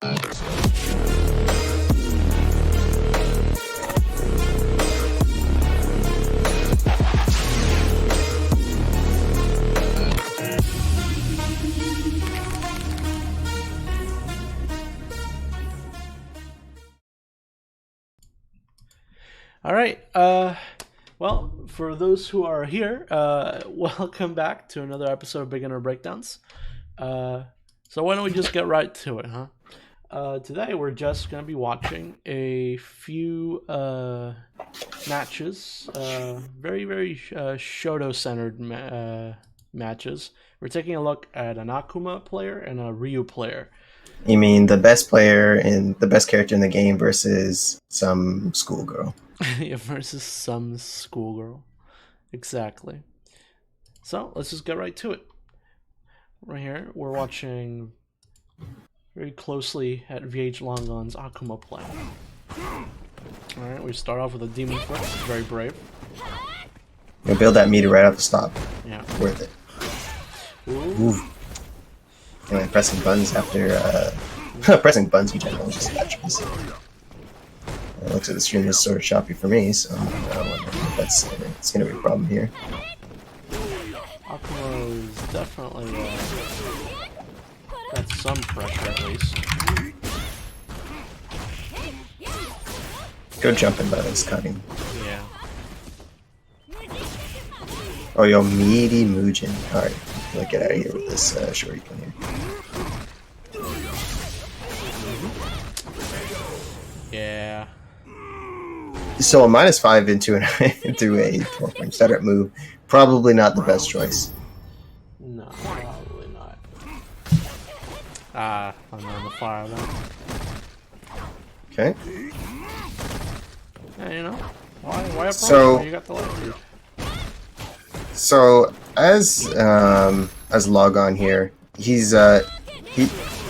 All right. Well, for those who are here, welcome back to another episode of Beginner Breakdowns. So why don't we just get right to it, huh? Today we're just going to be watching a few matches, very Shoto-centered matches. We're taking a look at an Akuma player and a Ryu player. You mean the best player and the best character in the game versus some schoolgirl? Yeah, versus some schoolgirl. Exactly. So let's just get right to it. Right here, we're watching very closely at VH Longon's Akuma play. Alright, we start off with a Demon Foot. It's very brave. You build that meter right off the stop. Yeah. Worth it. Ooh. Anyway, pressing buttons after pressing buttons in general is just attributes. It looks like the stream is sort of choppy for me, so I wonder if it's going to be a problem here. Akuma is definitely got some pressure at least. Good jumping buttons, cutting. Yeah. Oh, yo, meaty Mugen. Alright, let's get out of here with this shuriken here. Yeah. So a -5 into into a 12-point startup move, probably not the best choice. No, probably not. I'm on the fire then. Okay. Yeah, you know. Why So you got the light, dude. So as Logon here, he's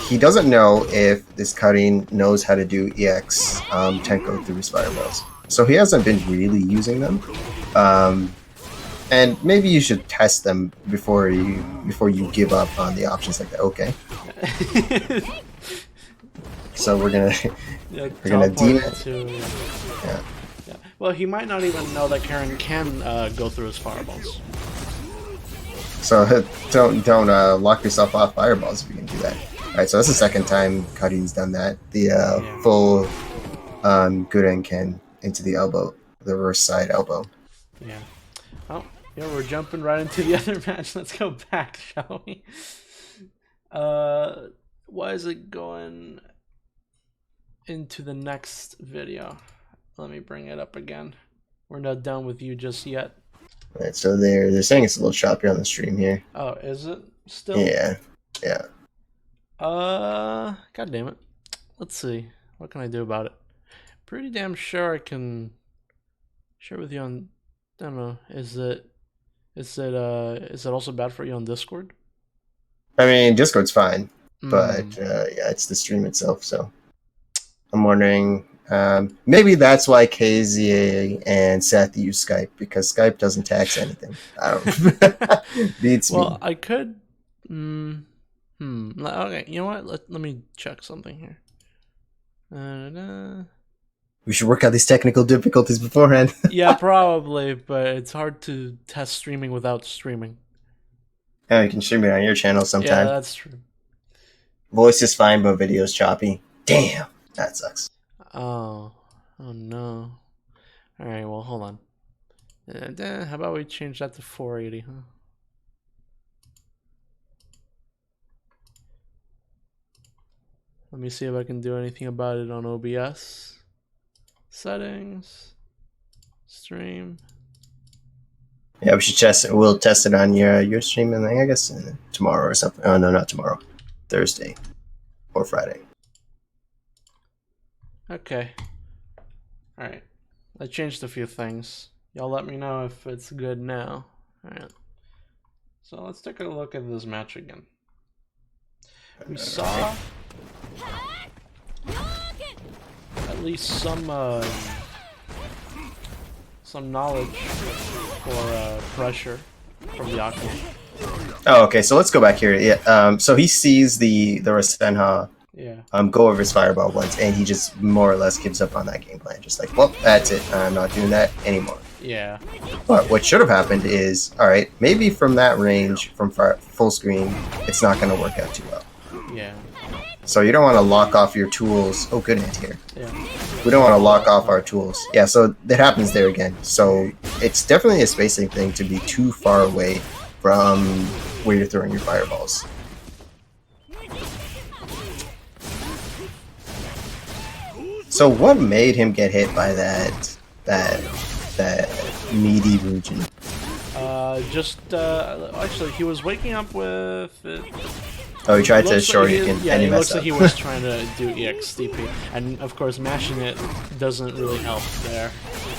he doesn't know if this cutting knows how to do EX Tenko through his fireballs. So he hasn't been really using them. And maybe you should test them before you give up on the options like that. Okay. So we're gonna deem it. Yeah. Well, he might not even know that Karen can go through his fireballs. So don't lock yourself off fireballs if you can do that. All right. So that's the second time Cutting's done that. The full Gurenken into the elbow, the reverse side elbow. Yeah. Oh, yeah, we're jumping right into the other match. Let's go back, shall we? Why is it going into the next video? Let me bring it up again. We're not done with you just yet. All right, so they're saying it's a little choppy on the stream here. Oh, is it still? Yeah. God damn it. Let's see. What can I do about it? Pretty damn sure I can share with you on. I don't know. Is it also bad for you on Discord? I mean, Discord's fine, but yeah, it's the stream itself. So I'm wondering. Maybe that's why KZA and Seth use Skype, because Skype doesn't tax anything. I don't. Beats me. Well, I could. Okay, you know what? Let me check something here. We should work out these technical difficulties beforehand. Yeah, probably, but it's hard to test streaming without streaming. Yeah, you can stream it on your channel sometime. Yeah, that's true. Voice is fine, but video's choppy. Damn, that sucks. Oh no. Alright, well, hold on. How about we change that to 480, huh? Let me see if I can do anything about it on OBS. Settings. Stream. Yeah, we should test it. We'll test it on your stream, and I guess tomorrow or something. Oh no, not tomorrow. Thursday or Friday. Okay. Alright. I changed a few things. Y'all let me know if it's good now. Alright. So let's take a look at this match again. We saw at least some knowledge or pressure from the Akuma. Oh, okay. So let's go back here. Yeah. So he sees the Rasenha Yeah. go over his fireball once, and he just more or less gives up on that game plan. Just like, well, that's it. I'm not doing that anymore. Yeah. But what should have happened is, all right, maybe from that range, from full screen, it's not going to work out too well. Yeah. So you don't want to lock off your tools. Oh, good anti-air. Yeah. We don't want to lock off our tools. Yeah, so that happens there again. So it's definitely a spacing thing to be too far away from where you're throwing your fireballs. So what made him get hit by that meaty region? Actually, he was waking up with. Oh, he tried to short it, and he it messed looks like up. he was trying to do EXDP, and of course, mashing it doesn't really help there,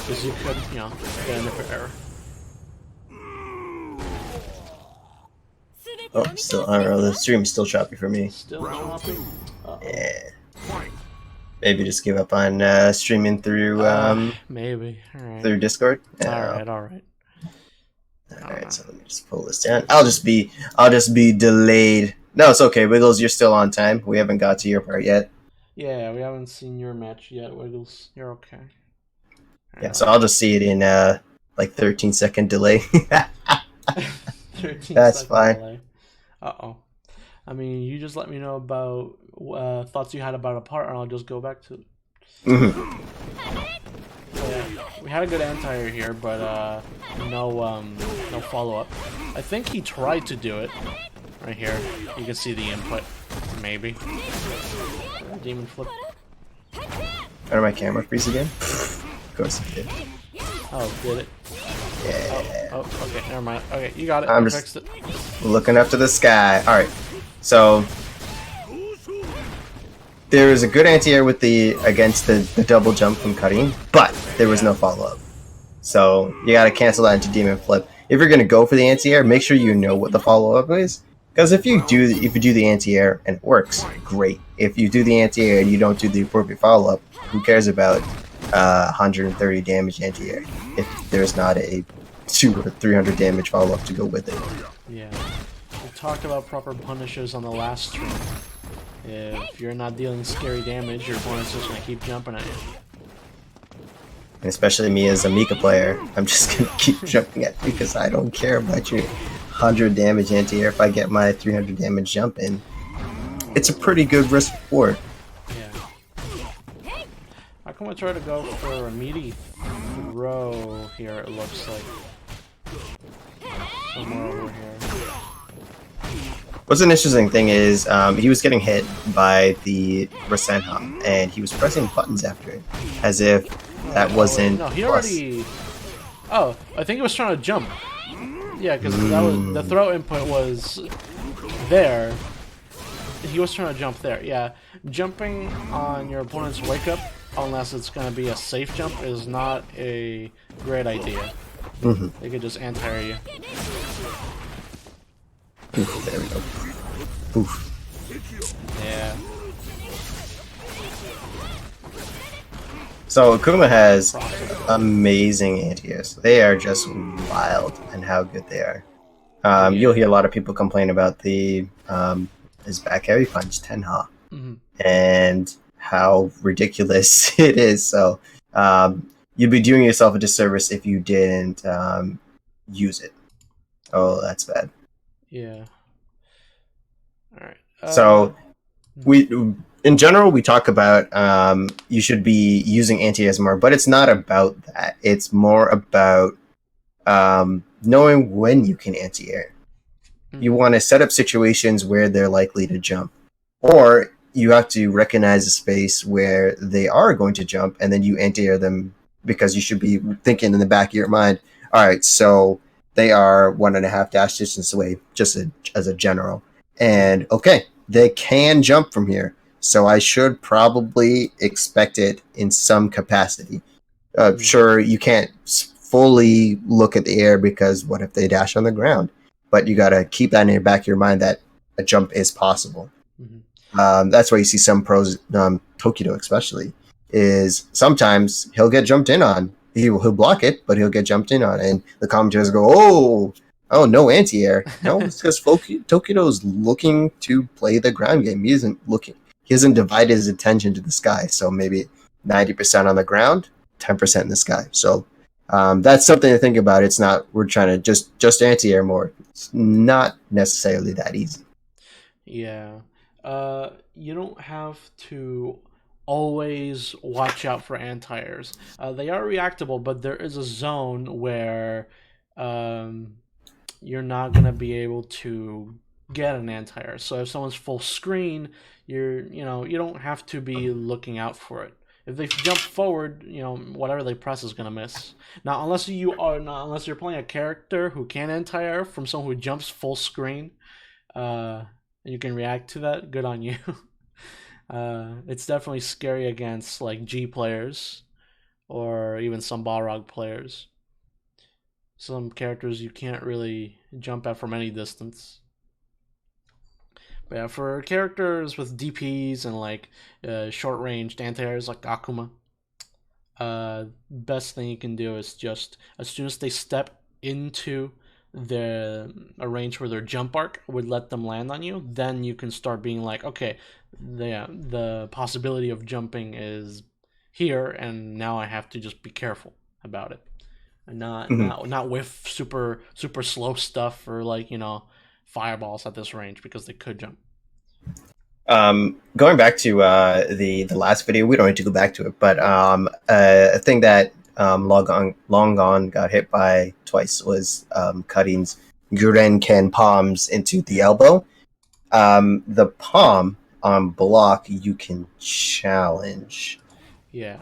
because you could, get in there for error. Oh, still, I don't know. The stream's still choppy for me. Still choppy. Yeah. Maybe just give up on streaming through maybe. All right. through Discord. All right. All right. So let me just pull this down. I'll just be delayed. No, it's okay, Wiggles. You're still on time. We haven't got to your part yet. Yeah, we haven't seen your match yet, Wiggles. You're okay. Yeah, so I'll just see it in like 13-second delay. 13 That's second fine. delay. Uh-oh. I mean, you just let me know about thoughts you had about a part, and I'll just go back to it. Mm-hmm. Yeah, we had a good anti-air here, but no follow-up. I think he tried to do it. Right here, you can see the input. Maybe. Demon flip. Are my camera freeze again? Of course it did. Oh, did it? Yeah. Oh, okay, never mind. Okay, you got it. I'm I just fixed it. looking up to the sky. All right, so there is a good anti-air with against the double jump from cutting, but there was no follow-up. So you got to cancel that into demon flip. If you're gonna go for the anti-air, make sure you know what the follow-up is. Because if you do the anti-air and it works, great. If you do the anti-air and you don't do the appropriate follow-up, who cares about 130 damage anti-air if there's not a 200 or 300 damage follow-up to go with it? Yeah. We talked about proper punishes on the last stream. If you're not dealing scary damage, your opponent's just gonna keep jumping at you. And especially me as a Mika player, I'm just gonna keep jumping at you because I don't care about your 100 damage anti-air if I get my 300 damage jump in. It's a pretty good risk reward. Yeah. How come I try to go for a meaty throw here, it looks like? Somewhere over here. What's an interesting thing is he was getting hit by the Rasenha, and he was pressing buttons after it, as if that wasn't. No, he plus. already. Oh, I think he was trying to jump. Yeah, because that was the throw input was there. He was trying to jump there. Yeah, jumping on your opponent's wake up, unless it's going to be a safe jump, is not a great idea. They could just anti-air you. Oof, there we go. Oof. Yeah. So Akuma has amazing anti-airs. They are just wild and how good they are. You'll hear a lot of people complain about his back heavy punch Tenha and how ridiculous it is. So you'd be doing yourself a disservice if you didn't use it. Oh, that's bad. Yeah. All right. So in general, we talk about you should be using anti-airs more, but it's not about that. It's more about knowing when you can anti-air. You want to set up situations where they're likely to jump, or you have to recognize a space where they are going to jump, and then you anti-air them because you should be thinking in the back of your mind, all right, so they are 1.5 dash distance away, just as a general. And okay, they can jump from here, so I should probably expect it in some capacity. Sure, you can't fully look at the air because what if they dash on the ground? But you got to keep that in the back of your mind that a jump is possible. That's why you see some pros, Tokido especially, is sometimes he'll get jumped in on. He'll block it, but he'll get jumped in on. And the commentators go, oh, no anti-air. No, it's because Tokido's looking to play the ground game. He isn't looking. he hasn't divided his attention to the sky. So maybe 90% on the ground, 10% in the sky. So that's something to think about. It's not we're trying to just anti-air more. It's not necessarily that easy. Yeah. You don't have to always watch out for anti-airs. They are reactable, but there is a zone where um, you're not gonna be able to get an anti-air. So if someone's full screen, you don't have to be looking out for it. If they jump forward, whatever they press is gonna miss. Now, unless you're playing a character who can anti-air from someone who jumps full screen, and you can react to that, good on you. It's definitely scary against like G players or even some Balrog players. Some characters you can't really jump at from any distance. But yeah, for characters with DPs and like short ranged anti-airs like Akuma, best thing you can do is just as soon as they step into a range where their jump arc would let them land on you, then you can start being like, okay, the possibility of jumping is here, and now I have to just be careful about it, and not whiff super slow stuff or like fireballs at this range because they could jump. Going back to the last video, we don't need to go back to it, but a thing that Long Gone got hit by twice was cutting Guren Ken palms into the elbow. The palm on block you can challenge. Yeah.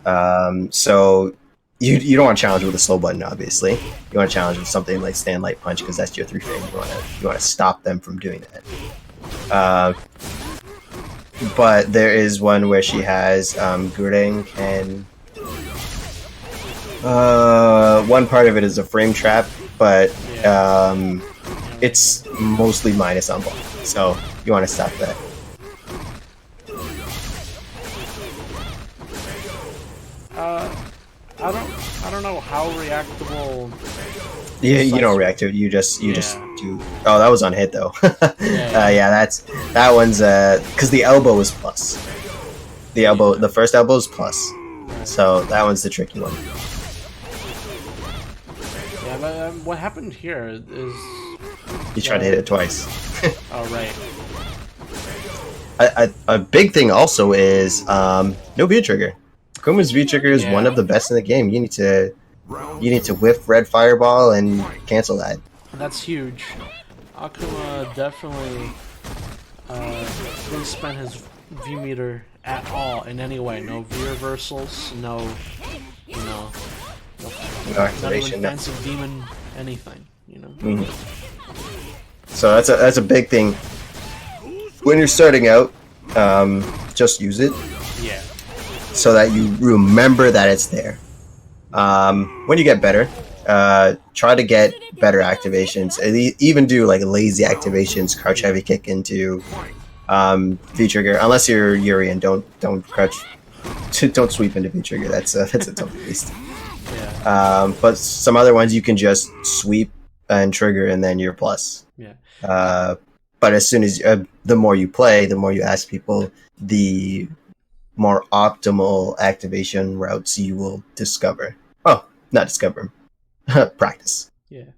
So you don't want to challenge with a slow button, obviously. You want to challenge with something like Stand Light Punch because that's your 3 frame. You want to stop them from doing that. But there is one where she has Gureng and one part of it is a frame trap, but it's mostly minus on block, so you want to stop that. I don't know how reactable. Yeah, you don't react to it. You just do. Oh, that was on hit though. That one's because the elbow is plus. The first elbow is plus, so that one's the tricky one. Yeah, but what happened here is you tried to hit it twice. Oh right. A big thing also is no V trigger. Akuma's V trigger is one of the best in the game. You need to whiff red fireball and cancel that. That's huge. Akuma definitely didn't spend his V meter at all in any way. No V reversals, no activation, not even fancy demon anything. So that's a big thing. When you're starting out, just use it. Yeah. So that you remember that it's there. When you get better, try to get better activations. Even do like lazy activations, crouch heavy kick into V trigger. Unless you're Yuri and don't crouch, don't sweep into V trigger. That's a tough beast. Yeah. But some other ones you can just sweep and trigger, and then you're plus. Yeah. But as soon as the more you play, the more you ask people, the more optimal activation routes you will discover. Oh, not discover, practice. Yeah.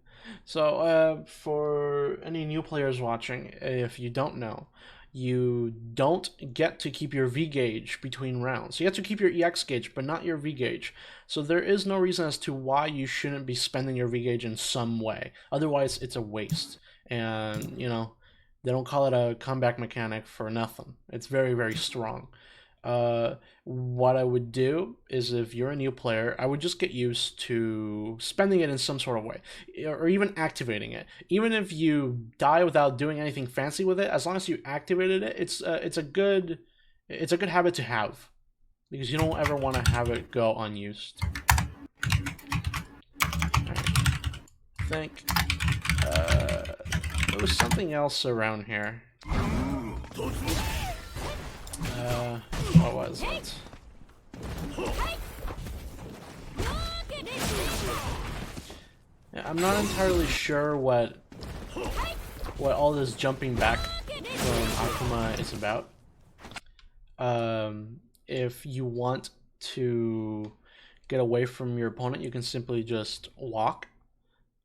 So for any new players watching, if you don't know, you don't get to keep your V gauge between rounds. You get to keep your EX gauge, but not your V gauge. So there is no reason as to why you shouldn't be spending your V gauge in some way. Otherwise, it's a waste. And, they don't call it a comeback mechanic for nothing. It's very, very strong. What I would do is, if you're a new player, I would just get used to spending it in some sort of way, or even activating it. Even if you die without doing anything fancy with it, as long as you activated it, it's a good habit to have, because you don't ever want to have it go unused. Right. I think there was something else around here. What was it? Yeah, I'm not entirely sure what all this jumping back from Akuma is about. If you want to get away from your opponent, you can simply just walk.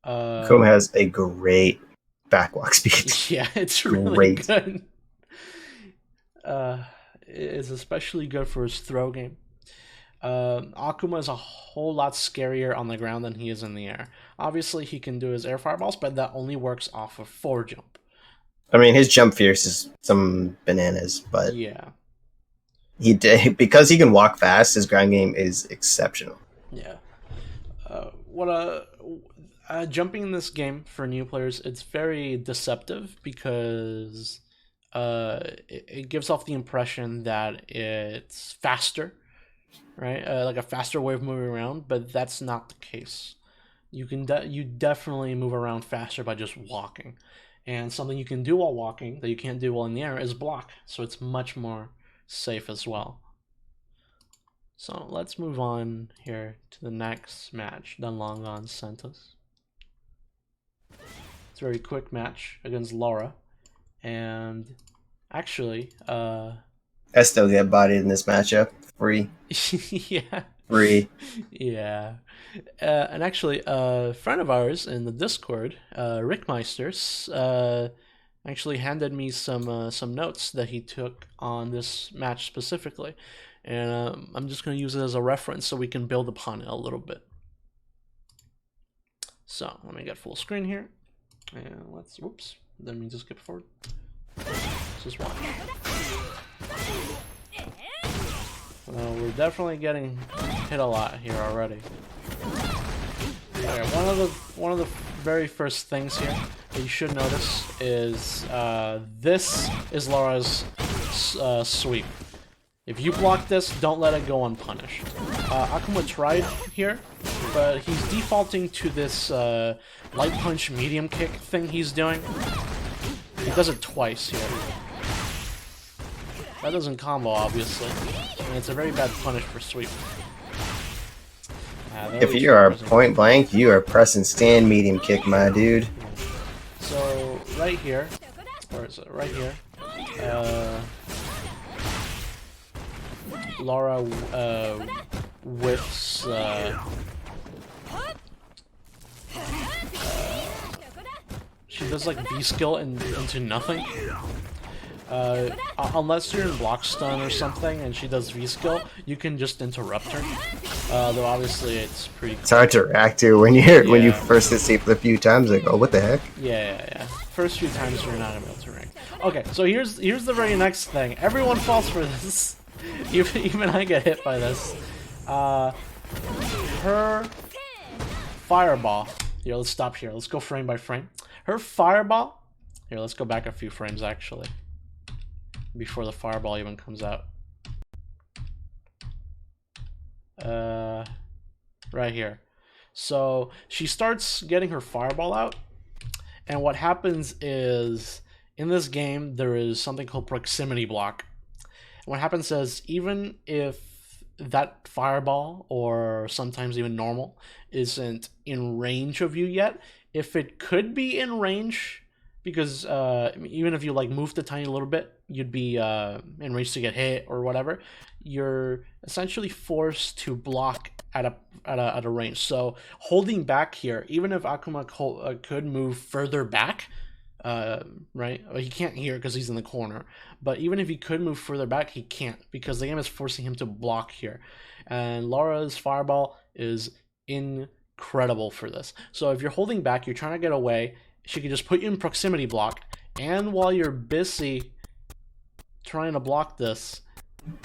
Akuma has a great backwalk speed. Yeah, it's really Great. good. It's especially good for his throw game. Akuma is a whole lot scarier on the ground than he is in the air. Obviously, he can do his air fireballs, but that only works off of forward jump. I mean, his jump fierce is some bananas, but Yeah, he did because he can walk fast. His ground game is exceptional. yeah. Jumping in this game for new players, it's very deceptive because it gives off the impression that it's faster, right? Like a faster way of moving around, but that's not the case. You definitely move around faster by just walking, and something you can do while walking that you can't do while in the air is block. So it's much more safe as well. So let's move on here to the next match. Dunlongon Santos. It's a very quick match against Laura, and actually, I still get bodied in this matchup. Free. yeah, Free. yeah. And actually, a friend of ours in the Discord, Rick Meisters, actually handed me some notes that he took on this match specifically, and I'm just going to use it as a reference so we can build upon it a little bit. So let me get full screen here, and let's. Whoops. Let me just skip forward. Let's just watch. We're definitely getting hit a lot here already. Okay, one of the very first things here that you should notice is this is Laura's sweep. If you block this, don't let it go unpunished. Akuma tried here, but he's defaulting to this light punch medium kick thing he's doing. He does it twice here. That doesn't combo, obviously, and it's a very bad punish for sweep. If you are point blank, you are pressing stand medium kick, my dude. So right here, where is it? Right here. Laura whiffs. She does like V skill into nothing. Unless you're in block stun or something and she does V skill, you can just interrupt her. Though obviously it's pretty. It's hard to react to when you first escape a few times. Like, oh, what the heck? Yeah. First few times you're not able to react. Okay, so here's the very next thing. Everyone falls for this. Even I get hit by this. Her fireball. Here, let's stop here. Let's go frame by frame. Her fireball. Here, let's go back a few frames actually. Before the fireball even comes out. Right here. So she starts getting her fireball out, and what happens is in this game there is something called proximity block. And what happens is even if that fireball, or sometimes even normal, isn't in range of you yet, if it could be in range, because even if you like moved a tiny little bit, you'd be in range to get hit or whatever. You're essentially forced to block at a range. So holding back here, even if Akuma could move further back, right? Well, he can't here because he's in the corner. But even if he could move further back, he can't because the game is forcing him to block here. And Laura's fireball is incredible for this. So if you're holding back, you're trying to get away, she can just put you in proximity block, and while you're busy trying to block this,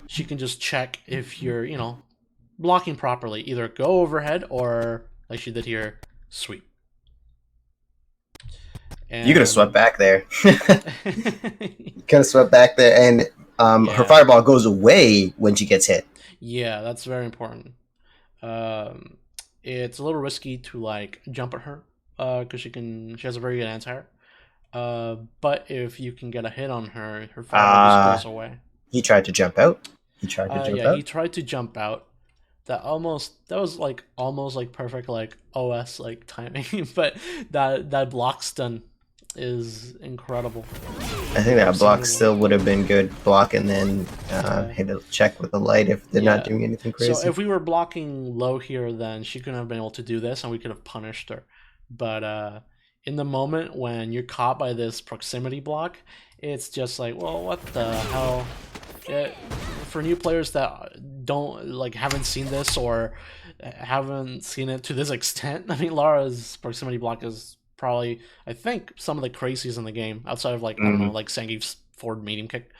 she can just check if you're, blocking properly. Either go overhead or, like she did here, sweep. And you could have swept back there. You could have swept back there, and her fireball goes away when she gets hit. Yeah, that's very important. It's a little risky to like jump at her because she has a very good anti-air. But if you can get a hit on her, her fireball just goes away. He tried to jump out. He tried to jump out. That was like almost like perfect like OS like timing, but that block stun is incredible. I think that block still would have been good block, and then hit a check with the light if they're not doing anything crazy. So if we were blocking low here, then she couldn't have been able to do this, and we could have punished her. But in the moment when you're caught by this proximity block, it's just like, well, what the hell? For new players that haven't seen this or haven't seen it to this extent, I mean, Lara's proximity block is probably, I think, some of the craziest in the game, outside of I don't know, like Zangief's forward medium kick.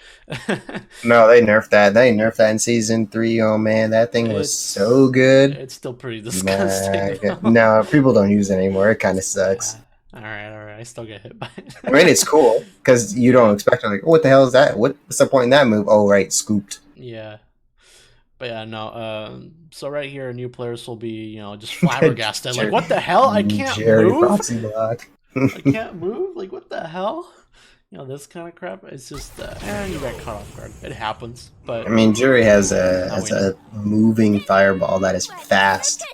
No, they nerfed that. They nerfed that in season 3. Oh man, that thing was so good. It's still pretty disgusting. No, people don't use it anymore. It kind of sucks. All right. I still get hit by it. I mean, it's cool because you don't expect it. Like, oh, what the hell is that? What's the point in that move? Oh, right, scooped. Yeah. But yeah, no. So right here, new players will be, just flabbergasted. Like, what the hell? I can't move. Proxy block. I can't move. Like, what the hell? This kind of crap. It's just, and you got caught off guard. It happens. But I mean, Jury has a moving fireball that is fast.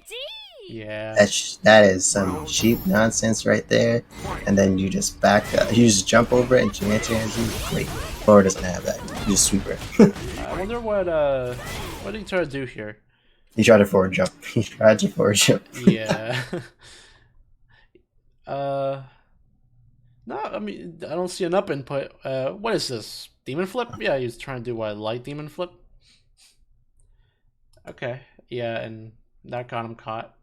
Yeah. That is some cheap nonsense right there. And then you just back up. You just jump over it and chance you. Great. Laura doesn't have that. You just sweep her. I wonder what did he try to do here? He tried to forward jump. Yeah. No, I mean, I don't see an up input. What is this? Demon flip? Yeah, he's trying to do what? Light demon flip? Okay. Yeah, and that got him caught.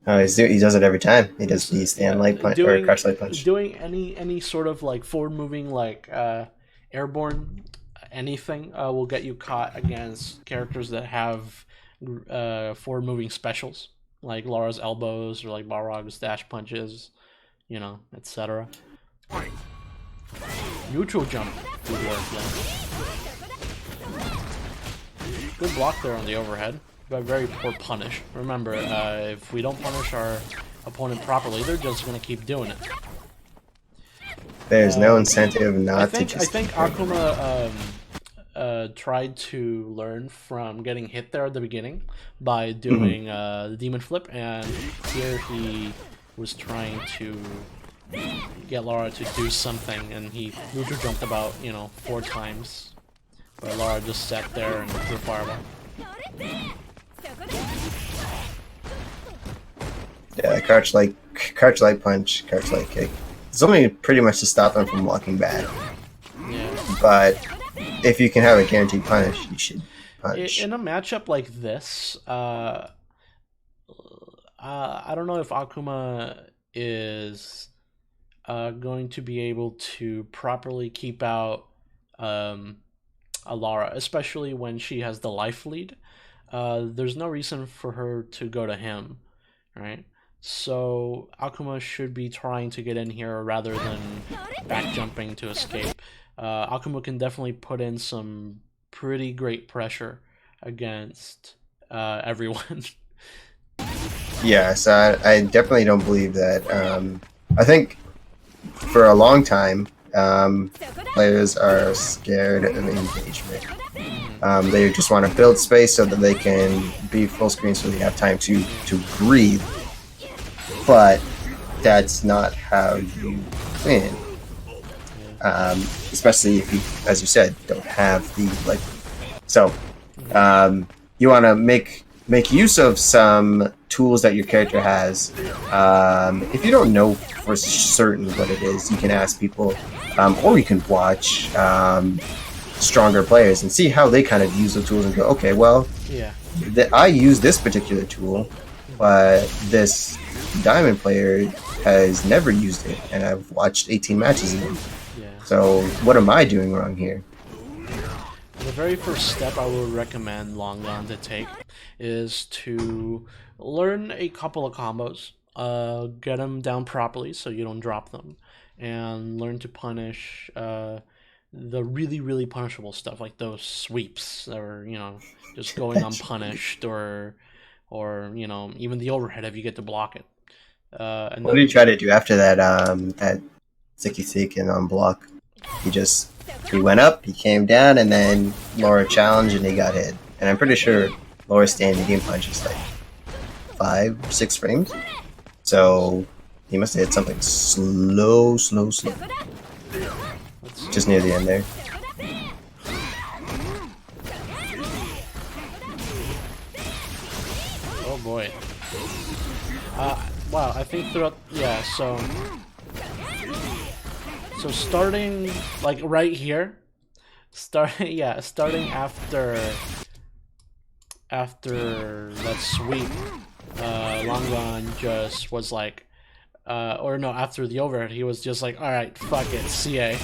Oh, he does it every time. He does the stand light punch or crush light punch. Doing any sort of forward moving airborne anything will get you caught against characters that have forward moving specials like Lara's elbows or like Balrog's dash punches, etc. Neutral jump would work then. Good block there on the overhead, but very poor punish. Remember, if we don't punish our opponent properly, they're just going to keep doing it. There's no incentive not to just... I think Akuma tried to learn from getting hit there at the beginning by doing the demon flip, and here he was trying to get Lara to do something, and he neutral jumped about 4 times, but Lara just sat there and threw fireball. Yeah, crouch light punch, crouch light kick. It's only pretty much to stop them from walking back. Yeah. But if you can have a guaranteed punish, you should punish. In a matchup like this, I don't know if Akuma is going to be able to properly keep out a Lara, especially when she has the life lead. There's no reason for her to go to him, right? So Akuma should be trying to get in here rather than back jumping to escape. Akuma can definitely put in some pretty great pressure against everyone. Yeah, so I definitely don't believe that. I think for a long time, players are scared of engagement. They just want to build space so that they can be full screen so they have time to breathe. But that's not how you win. Especially if you, as you said, don't have the So you want to make use of some tools that your character has. If you don't know for certain what it is, you can ask people, or you can watch stronger players and see how they kind of use the tools and go, okay, well, yeah, I use this particular tool, but this diamond player has never used it, and I've watched 18 matches of them. Yeah. So what am I doing wrong here? The very first step I would recommend Longan to take is to learn a couple of combos, get them down properly so you don't drop them, and learn to punish the really, really punishable stuff, like those sweeps that are, just going unpunished, or even the overhead if you get to block it. And what did you try to do after that? That Ziki Seek and unblock. He went up, he came down, and then Laura challenged and he got hit. And I'm pretty sure Laura's standing game punch is 5 or 6 frames. So He must have hit something slow. Just near the end there. Oh boy. Wow, I think throughout, yeah, so starting, like, right here, starting after that sweep, Long Run just was like, or no, after the overhead, he was just like, alright, fuck it, CA.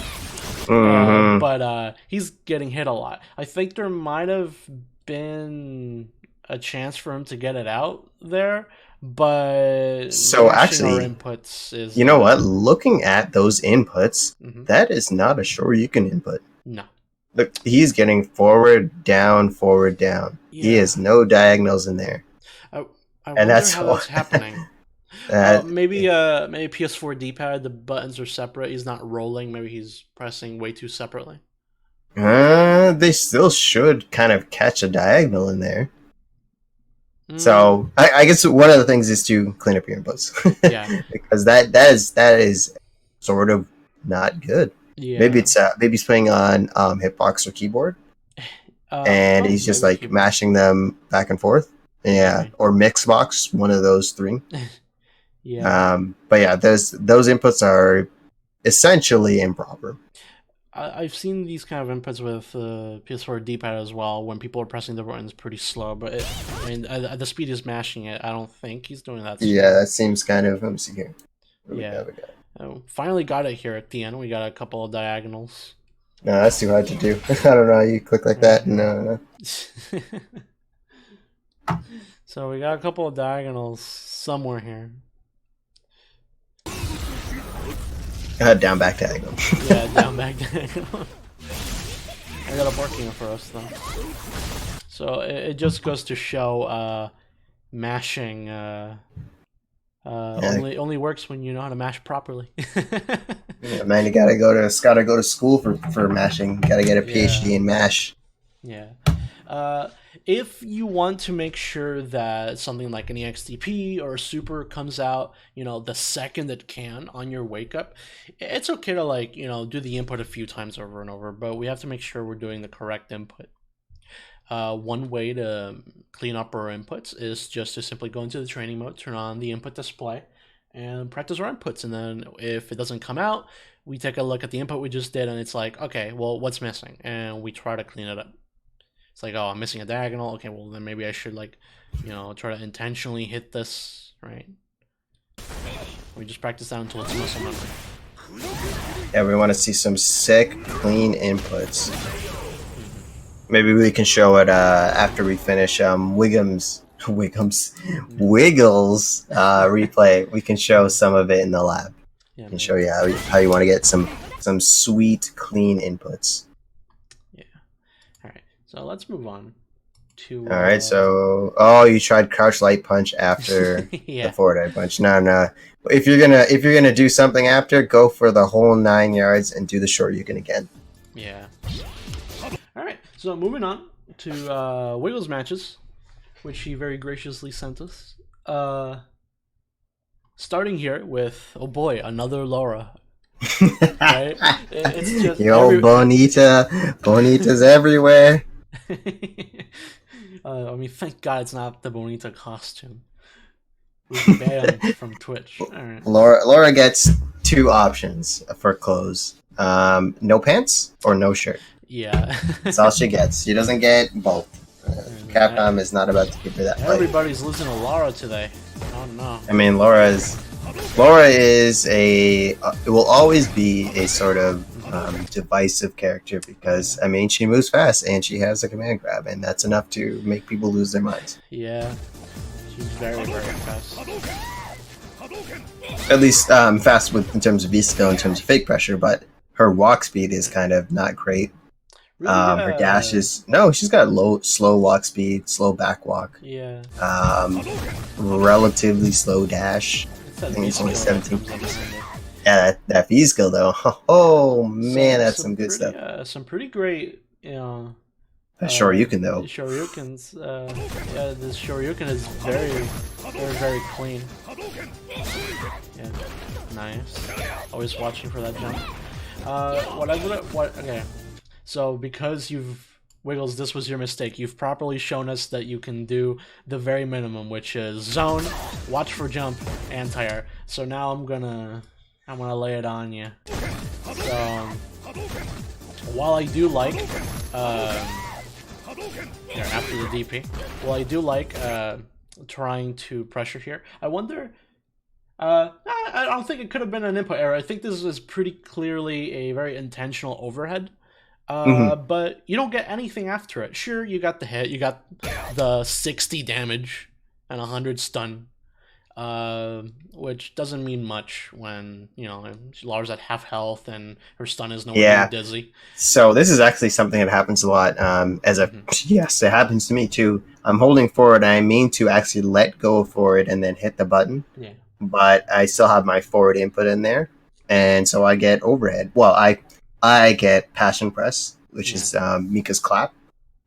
But he's getting hit a lot. I think there might have been a chance for him to get it out there, but so actually, inputs is, you know what? Looking at those inputs, that is not a Shoryuken input. No. Look, he's getting forward, down, forward, down. Yeah. He has no diagonals in there. I wonder that's how that's happening. Maybe PS4 D-pad, the buttons are separate. He's not rolling. Maybe he's pressing way too separately. They still should kind of catch a diagonal in there. So I guess one of the things is to clean up your inputs. Yeah. Because that is sort of not good. Yeah. Maybe he's playing on hitbox or keyboard, and he's just like keyboard. Mashing them back and forth. Yeah, maybe. Or Mixbox, one of those three. Yeah. But yeah, those inputs are essentially improper. I've seen these kind of inputs with PS4 D-pad as well, when people are pressing the buttons pretty slow, but the speed is mashing it. I don't think he's doing that. Yeah, that seems kind of, let me see here. Yeah. Finally got it here at the end. We got a couple of diagonals. No, that's too hard to do. I don't know how you click like that. No. So we got a couple of diagonals somewhere here. Down back diagonal. Yeah, down back diagonal. I got a barking for us though. So it just goes to show mashing only works when you know how to mash properly. Yeah, man, you gotta go to school for mashing. You gotta get a PhD in mash. Yeah. If you want to make sure that something like an EXTP or a super comes out, the second it can on your wake up, it's okay to do the input a few times over and over, but we have to make sure we're doing the correct input. One way to clean up our inputs is just to simply go into the training mode, turn on the input display, and practice our inputs. And then if it doesn't come out, we take a look at the input we just did, and it's like, okay, well, what's missing? And we try to clean it up. It's like, oh, I'm missing a diagonal. Okay, well, then maybe I should, try to intentionally hit this, right? We just practice that until it's muscle memory. Yeah, we want to see some sick, clean inputs. Maybe we can show it after we finish Wiggles replay. We can show some of it in the lab. Yeah, and show you how you want to get some sweet, clean inputs. So let's move on to. All right. So, you tried crouch light punch after the forward eye punch. No. If you're gonna do something after, go for the whole 9 yards and do the Shoryuken again. Yeah. All right. So moving on to Wiggles matches, which he very graciously sent us. Starting here with, oh boy, another Laura. Right? It's just Bonita's everywhere. I mean, thank God it's not the Bonita costume. We've banned from Twitch. All right. Laura gets two options for clothes: no pants or no shirt. Yeah, that's all she gets. She doesn't get both. Capcom is not about to give her that. Everybody's losing to Laura today. Oh no. I mean, Laura is it will always be a sort of divisive character because, I mean, she moves fast and she has a command grab, and that's enough to make people lose their minds. Yeah, she's very, very fast. At least fast in terms of V-skill, in terms of fake pressure, but her walk speed is kind of not great. Really, her dash is she's got slow walk speed, slow back walk. Yeah. Relatively slow dash. I think it's only 17. Yeah, that V skill though. Oh man, that's some good stuff. Some pretty great, Shoryuken though. Shoryukens. This Shoryuken is very, very, very clean. Yeah, nice. Always watching for that jump. Okay. So because Wiggles, this was your mistake. You've properly shown us that you can do the very minimum, which is zone, watch for jump, anti-air. So now I'm gonna lay it on you. So while I do like here after the DP, while I do like trying to pressure here, I wonder. I don't think it could have been an input error. I think this is pretty clearly a very intentional overhead. But you don't get anything after it. Sure, you got the hit, you got the 60 damage and 100 stun, which doesn't mean much when, you know, Lara's at half health and her stun is nowhere near dizzy. So this is actually something that happens a lot. Yes, it happens to me too. I'm holding forward, and I mean to actually let go of forward and then hit the button. Yeah. But I still have my forward input in there, and so I get overhead. Well, I get passion press, which is Mika's clap,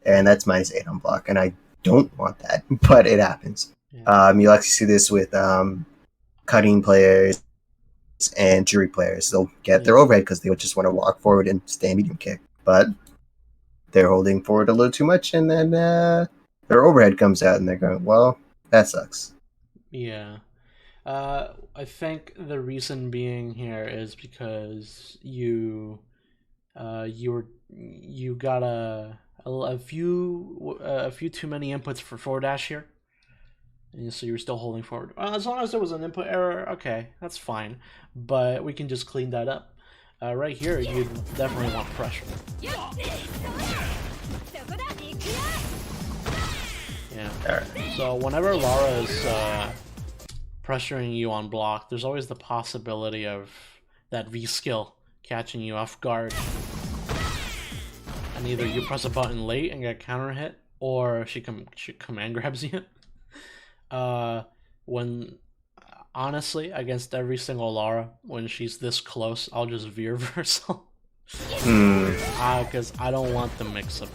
and that's -8 on block, and I don't want that, but it happens. Yeah. You'll actually see this with cutting players and jury players. They'll get their overhead because they would just want to walk forward and stand medium kick, but they're holding forward a little too much, and then their overhead comes out, and they're going, well, that sucks. Yeah. I think the reason being here is because you got a few too many inputs for forward dash here, and so you're still holding forward. As long as there was an input error, okay, that's fine. But we can just clean that up. Right here, you definitely want pressure. Yeah. Right. So whenever Lara is pressuring you on block, there's always the possibility of that V skill catching you off guard. And either you press a button late and get counter hit, or she command grabs you. When honestly, against every single Lara, when she's this close, I'll just V reversal. Because I don't want the mix-up.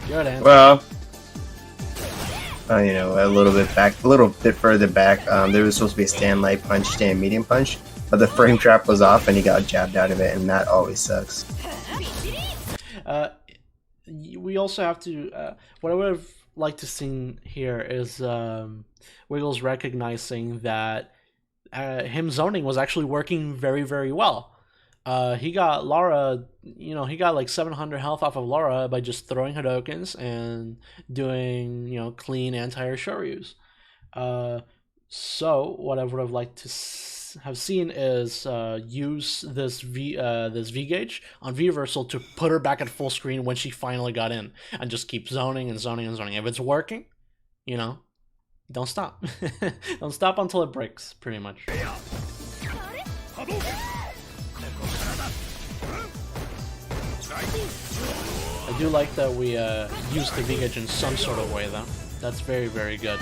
Good answer. Well, you know, a little bit further back, there was supposed to be a stand light punch, stand medium punch, but the frame trap was off and he got jabbed out of it, and that always sucks. We also have to, what I would have liked to see here is Wiggles recognizing that him zoning was actually working very, very well. He got Lara, you know, he got like 700 health off of Lara by just throwing Hadokens and doing, you know, clean anti-air shoryus. So what I would have liked to have seen is use this V gauge on V reversal to put her back at full screen when she finally got in, and just keep zoning and zoning and zoning. If it's working, you know, don't stop. Don't stop until it breaks, pretty much. I do like that we use the V-Gauge in some sort of way, though. That's very, very good.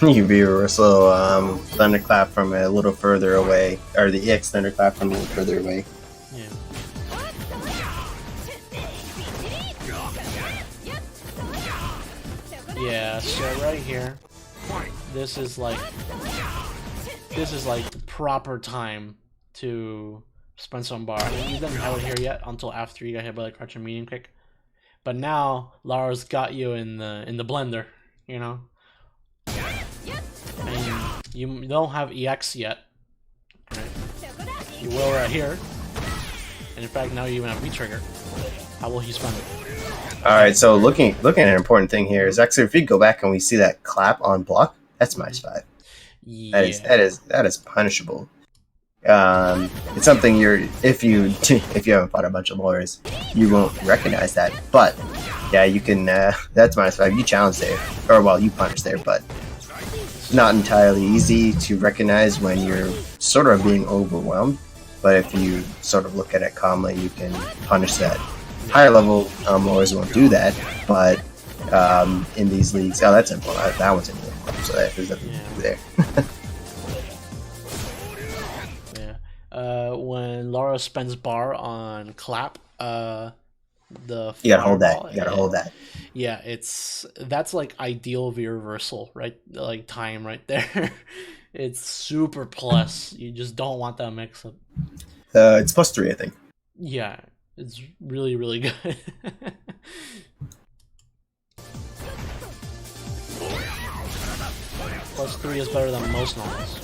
You V reversal thunderclap from a little further away, or the EX thunderclap from a little further away. Yeah. Yeah, so right here, this is like the proper time to spend some bar. I mean, you didn't have it here yet until after you got hit by the crouch and medium kick. But now Lara's got you in the blender, you know. And you don't have EX yet, right? You will right here. And in fact, now you even have V-trigger. How will he spend it? Alright, so looking at an important thing here is actually if we go back and we see that clap on block, that's -5. Yeah. That is punishable. It's something if you haven't fought a bunch of lawyers, you won't recognize that. But yeah, you can. That's -5. You challenge there, or well, you punish there, but it's not entirely easy to recognize when you're sort of being overwhelmed. But if you sort of look at it calmly, you can punish that. Higher level lawyers won't do that, but in these leagues, oh, that's important. That one's important. So there's nothing to do there. When Lara spends bar on clap, the You gotta hold that. fireball. You gotta hold that. Yeah, that's like ideal V reversal, right? Like time right there. It's super plus. You just don't want that mix up. It's +3, I think. Yeah, it's really, really good. +3 is better than most normals.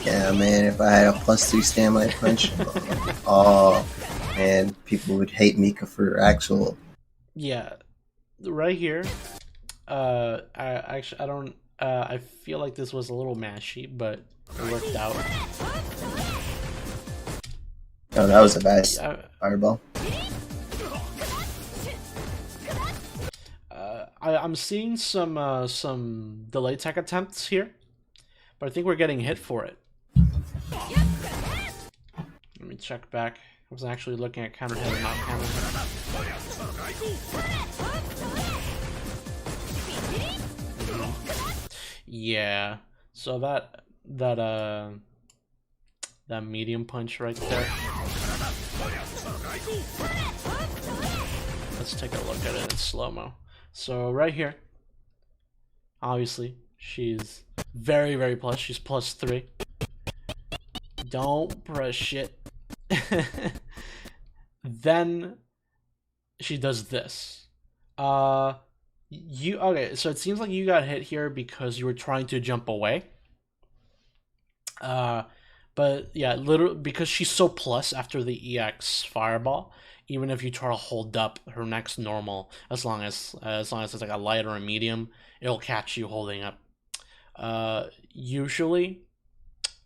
Yeah, man, if I had a +3 standby punch, oh, man, people would hate Mika for actual. Yeah, right here. I don't. I feel like this was a little mashy, but it worked out. Oh, that was a bad fireball. I'm seeing some delay tech attempts here, but I think we're getting hit for it. Let me check back. I was actually looking at counter hit, not counter hit. Yeah. So that medium punch right there. Let's take a look at it in slow-mo. So right here, obviously, she's very, very plus. She's +3. Don't press shit. Then she does this. Okay, so it seems like you got hit here because you were trying to jump away. But yeah, literally because she's so plus after the EX fireball, even if you try to hold up her next normal, as long as it's like a light or a medium, it'll catch you holding up. Usually,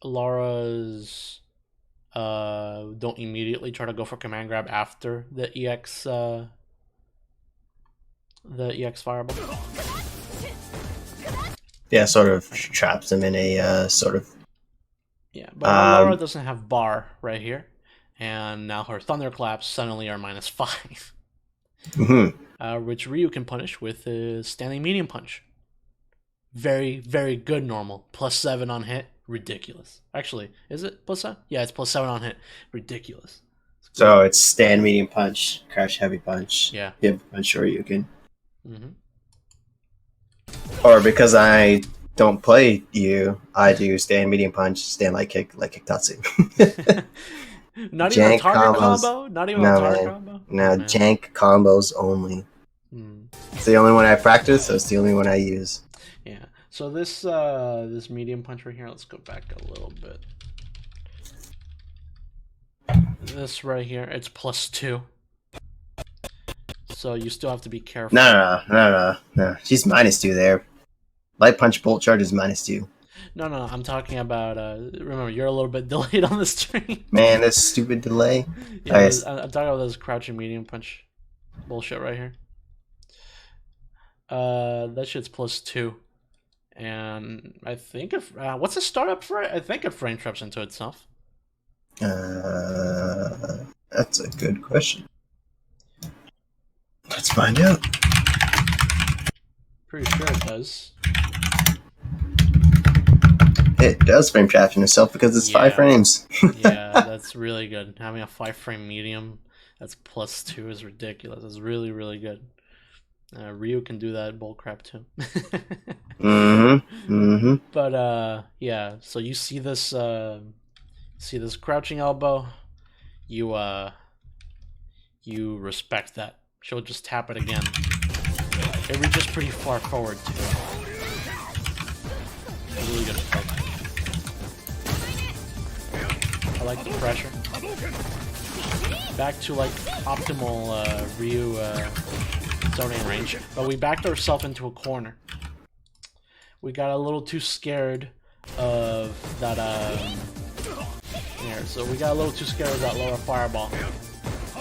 Laura's don't immediately try to go for command grab after the EX fireball. Yeah, sort of traps him in a sort of. Yeah, but now Laura doesn't have bar right here, and now her thunderclaps suddenly are -5. Which Ryu can punish with his standing medium punch. Very, very good normal. +7 on hit. Ridiculous. Actually, is it +7? Yeah, it's +7 on hit. Ridiculous. So it's stand medium punch, crash heavy punch, yeah, hip punch, or you can. Or because I don't play you, I do stand medium punch, stand light kick Tatsu. Not even a target combo? Not even a target combo? No, jank combos only. It's the only one I practice, so it's the only one I use. Yeah. So this medium punch right here, let's go back a little bit. This right here, it's +2. So you still have to be careful. No. She's -2 there. Light punch bolt charge is -2. No. I'm talking about. Remember, you're a little bit delayed on the stream. Man, this stupid delay. Yeah, I'm talking about this crouching medium punch bullshit right here. That shit's +2, and I think if what's the startup for it? I think it frame traps into itself. That's a good question. Let's find out. Pretty sure it does. It does frame trap in itself because it's 5 frames. Yeah, that's really good. Having a 5-frame medium that's +2 is ridiculous. It's really, really good. Ryu can do that bullcrap too. But yeah. So you see this crouching elbow, you respect that. She'll just tap it again. It reaches pretty far forward too. Really good approach. I like the pressure. Back to like optimal Ryu zoning range, but we backed ourselves into a corner. We got a little too scared of that. Here, so we got a little too scared of that lower fireball.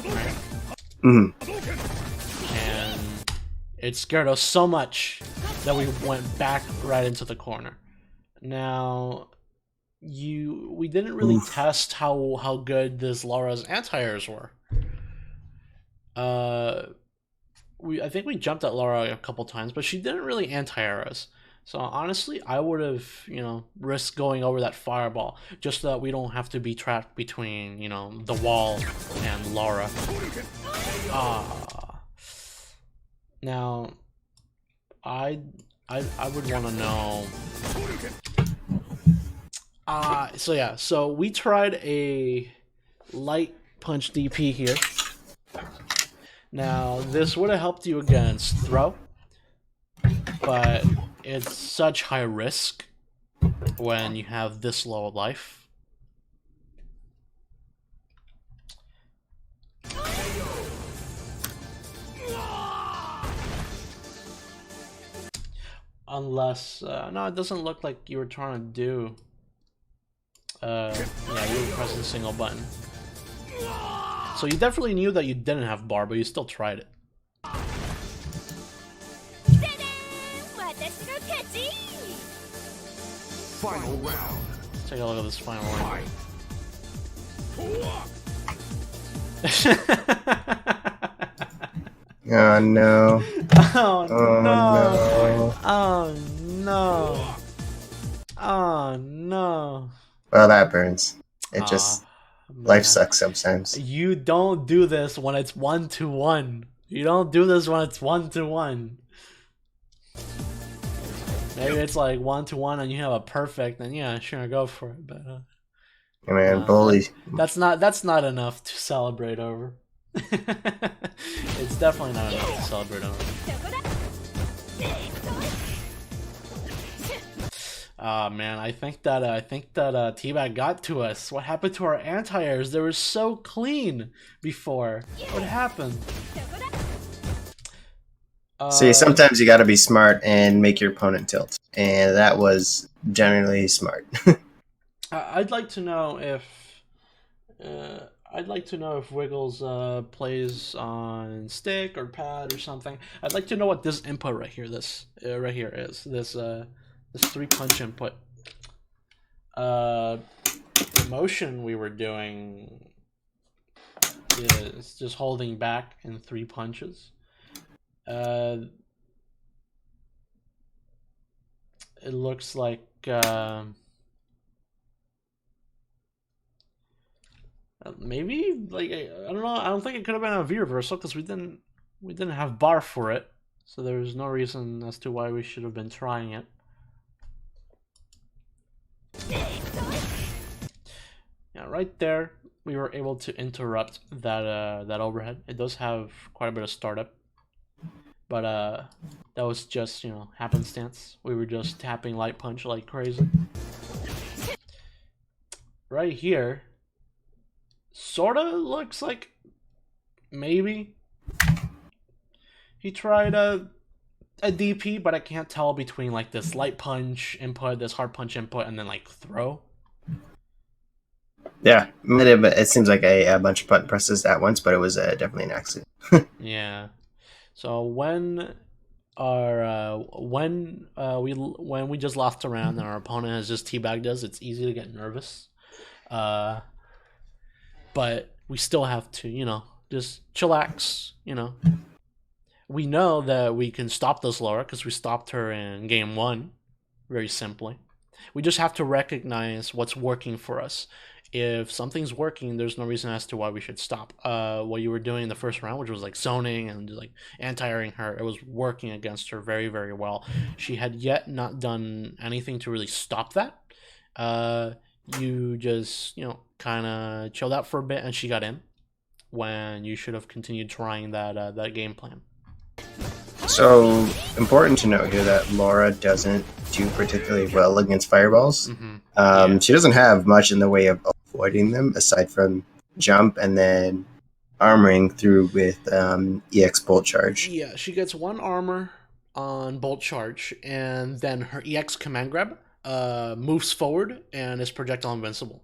Right? And it scared us so much that we went back right into the corner. Now, we didn't really test how good this Laura's anti-airs were. I think we jumped at Laura a couple times, but she didn't really anti-air us. So honestly, I would have, risked going over that fireball just so that we don't have to be trapped between, the wall and Laura. Now, I would want to know. So we tried a light punch DP here. Now, this would have helped you against throw, but it's such high risk when you have this low life. Unless, no, it doesn't look like you were trying to do, yeah, you were pressing a single button. So you definitely knew that you didn't have bar, but you still tried it. Final round. Take a look at this final round. Oh no. Oh no. Oh no. Oh no. Well, that burns. It just... Life sucks sometimes. You don't do this when it's 1-1. You don't do this when it's 1-1. Maybe it's like 1-1 and you have a perfect, then yeah, sure, go for it. But man, bully. That's not enough to celebrate over. It's definitely not enough to celebrate over. Man, I think that Teabag got to us. What happened to our anti-airs? They were so clean before. What happened? See, sometimes you gotta be smart and make your opponent tilt. And that was generally smart. I'd like to know if Wiggles plays on stick or pad or something. I'd like to know what this input right here is. This 3-punch input. The motion we were doing is just holding back in 3 punches. It looks like maybe, like, I don't know. I don't think it could have been a V reversal because we didn't have bar for it, so there's no reason as to why we should have been trying it. Yeah, right there, we were able to interrupt that overhead. It does have quite a bit of startup, but that was just, happenstance. We were just tapping light punch like crazy. Right here, sorta looks like maybe he tried a DP, but I can't tell between like this light punch input, this hard punch input, and then like throw. Yeah, it seems like a bunch of button presses at once, but it was definitely an accident. Yeah. So when we just lost a round and our opponent has just teabagged us, it's easy to get nervous. But we still have to, just chillax, We know that we can stop this Laura because we stopped her in game 1, very simply. We just have to recognize what's working for us. If something's working, there's no reason as to why we should stop. What you were doing in the first round, which was like zoning and like anti-airing her, it was working against her very, very well. She had yet not done anything to really stop that. You just, kind of chilled out for a bit and she got in when you should have continued trying that game plan. So, important to note here that Laura doesn't do particularly well against fireballs. Yeah. She doesn't have much in the way of avoiding them, aside from jump and then armoring through with EX Bolt Charge. Yeah, she gets 1 armor on Bolt Charge, and then her EX Command Grab moves forward and is projectile invincible.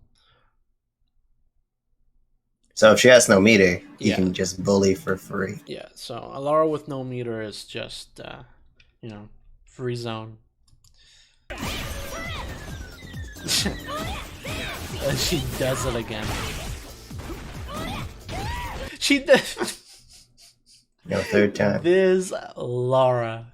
So if she has no meter, you can just bully for free. Yeah, so Alara with no meter is just, free zone. And she does it again. She did. No, third time. This Laura.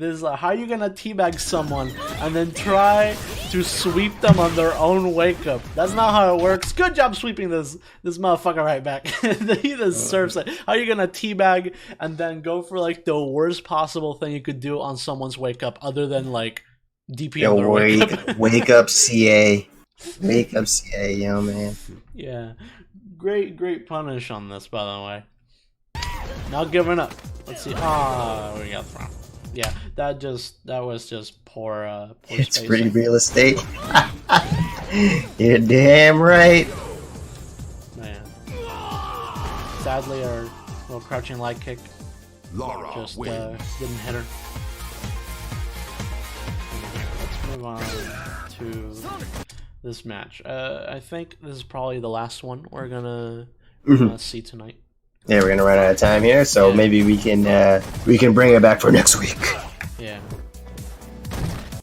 This how are you gonna teabag someone and then try to sweep them on their own wake up? That's not how it works. Good job sweeping this motherfucker right back. He deserves it. How are you gonna teabag and then go for like the worst possible thing you could do on someone's wake up other than like DP on their wake up? Wake up, CA. Wake up, CA, yo, man. Yeah. Great punish on this, by the way. Not giving up. Let's see. Ah, we got thrown. Yeah, that was just poor It's spacing. pretty real estate. You're damn right. Man. Sadly, our little crouching light kick just didn't hit her. Let's move on to this match. I think this is probably the last one we're gonna see tonight. Yeah, we're gonna run out of time here, so maybe we can bring it back for next week. Yeah.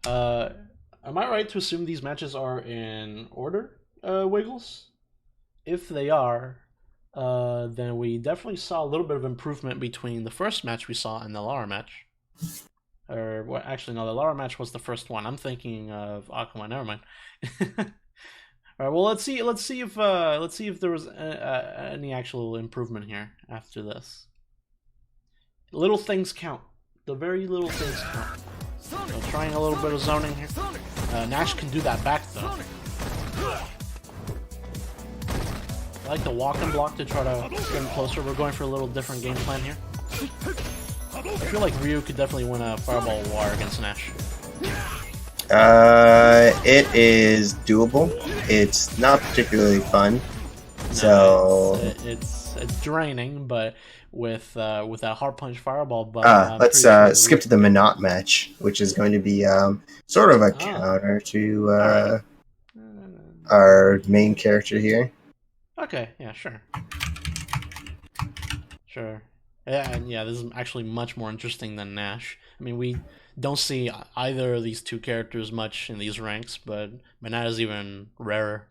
Am I right to assume these matches are in order, Wiggles? If they are, then we definitely saw a little bit of improvement between the first match we saw and the Lara match. Or well, actually, no, the Lara match was the first one. I'm thinking of Aquaman. Never mind. All right. Well, let's see if there was any actual improvement here after this. Little things count. The very little things count. So trying a little bit of zoning here. Nash can do that back though. I like the walk and block to try to get him closer. We're going for a little different game plan here. I feel like Ryu could definitely win a Fireball War against Nash. It is doable. It's not particularly fun. No, So it's draining, but with that hard punch Fireball button. let's skip to the Minot match, which is going to be sort of a counter to our main character here. Okay, yeah, sure. Yeah, and yeah, this is actually much more interesting than Nash. I mean, we don't see either of these two characters much in these ranks, but Minot is even rarer.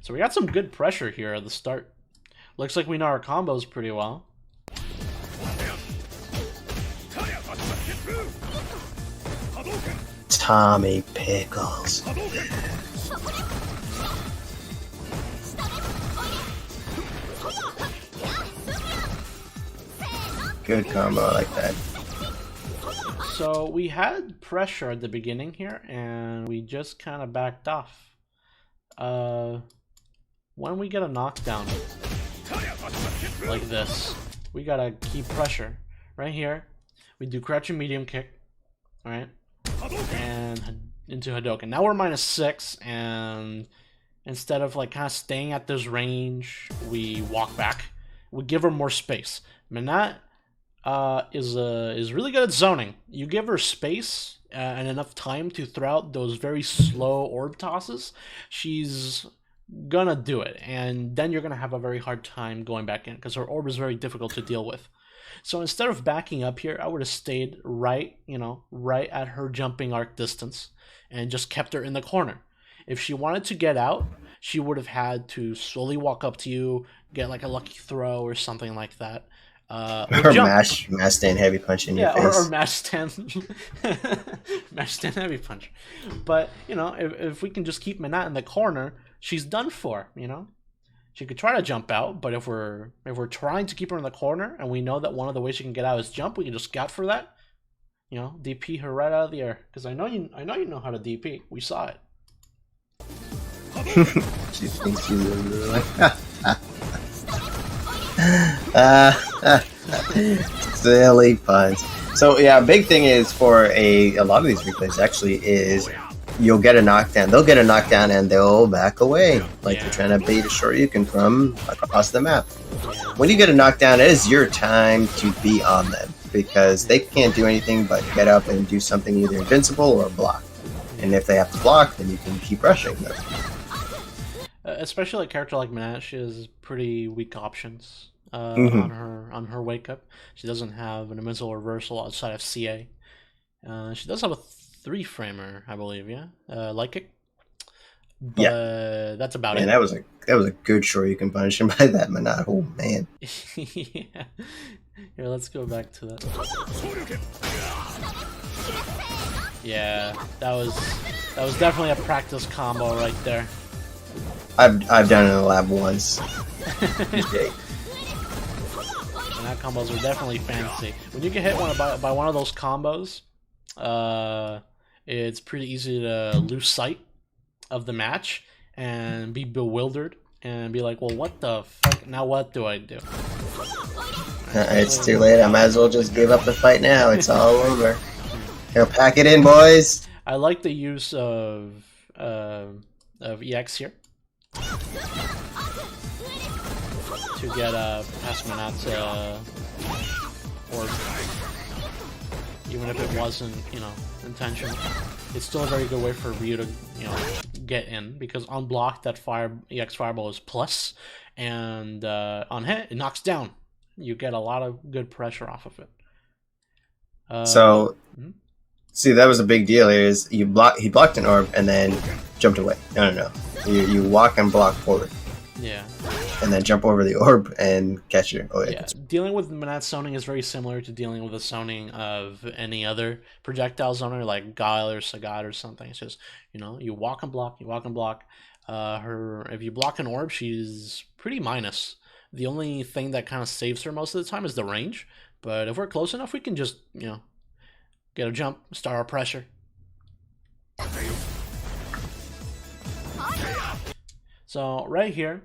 So we got some good pressure here at the start. Looks like we know our combos pretty well. Tommy Pickles. Good combo, I like that. So we had pressure at the beginning here, and we just kind of backed off. When we get a knockdown like this, we gotta keep pressure. Right here, we do crouching medium kick, alright? And into Hadouken. Now we're -6, and instead of like kind of staying at this range, we walk back. We give her more space. Minot is really good at zoning. You give her space and enough time to throw out those very slow orb tosses, she's gonna do it, and then you're gonna have a very hard time going back in because her orb is very difficult to deal with. So instead of backing up here, I would have stayed right at her jumping arc distance and just kept her in the corner. If she wanted to get out, she would have had to slowly walk up to you, get like a lucky throw or something like that. Or mash stand heavy punch in your face. Or mash stand heavy punch. But if we can just keep Minot in the corner, she's done for. She could try to jump out, but if we're trying to keep her in the corner and we know that one of the ways she can get out is jump, we can just scout for that. DP her right out of the air, because I know you know how to DP. We saw it. She thinks you really. Silly puns. So yeah, big thing is for a lot of these replays actually is you'll get a knockdown. They'll get a knockdown and they'll back away like they're trying to bait a Shoryuken from across the map. When you get a knockdown, it is your time to be on them because they can't do anything but get up and do something either invincible or block. And if they have to block, then you can keep rushing them. Especially a character like Minot, she has pretty weak options on her wake up. She doesn't have an invincible reversal outside of CA. She does have a 3-framer, I believe, light kick. but that's about Man, it. that was a good Shoryuken punish him by that Manat. Oh man. Yeah. Here, let's go back to that. Yeah, that was definitely a practice combo right there. I've done it in the lab once. And that combos are definitely fancy. When you get hit by one of those combos, it's pretty easy to lose sight of the match and be bewildered and be like, well, what the fuck? Now what do I do? It's too late. I might as well just give up the fight now. It's all over. Go pack it in, boys. I like the use of EX here to get past Manat's orb. Even if it wasn't, intentional. It's still a very good way for Ryu to, get in, because on block that EX Fireball is plus, and on hit it knocks down. You get a lot of good pressure off of it. See, that was a big deal. Is he blocked an orb and then jumped away. No. You walk and block forward. Yeah. And then jump over the orb and catch it. Oh, yeah. Dealing with Manat's zoning is very similar to dealing with the zoning of any other projectile zoner like Guile or Sagat or something. It's just, you walk and block, if you block an orb, she's pretty minus. The only thing that kind of saves her most of the time is the range. But if we're close enough, we can just, get a jump, start our pressure. So right here,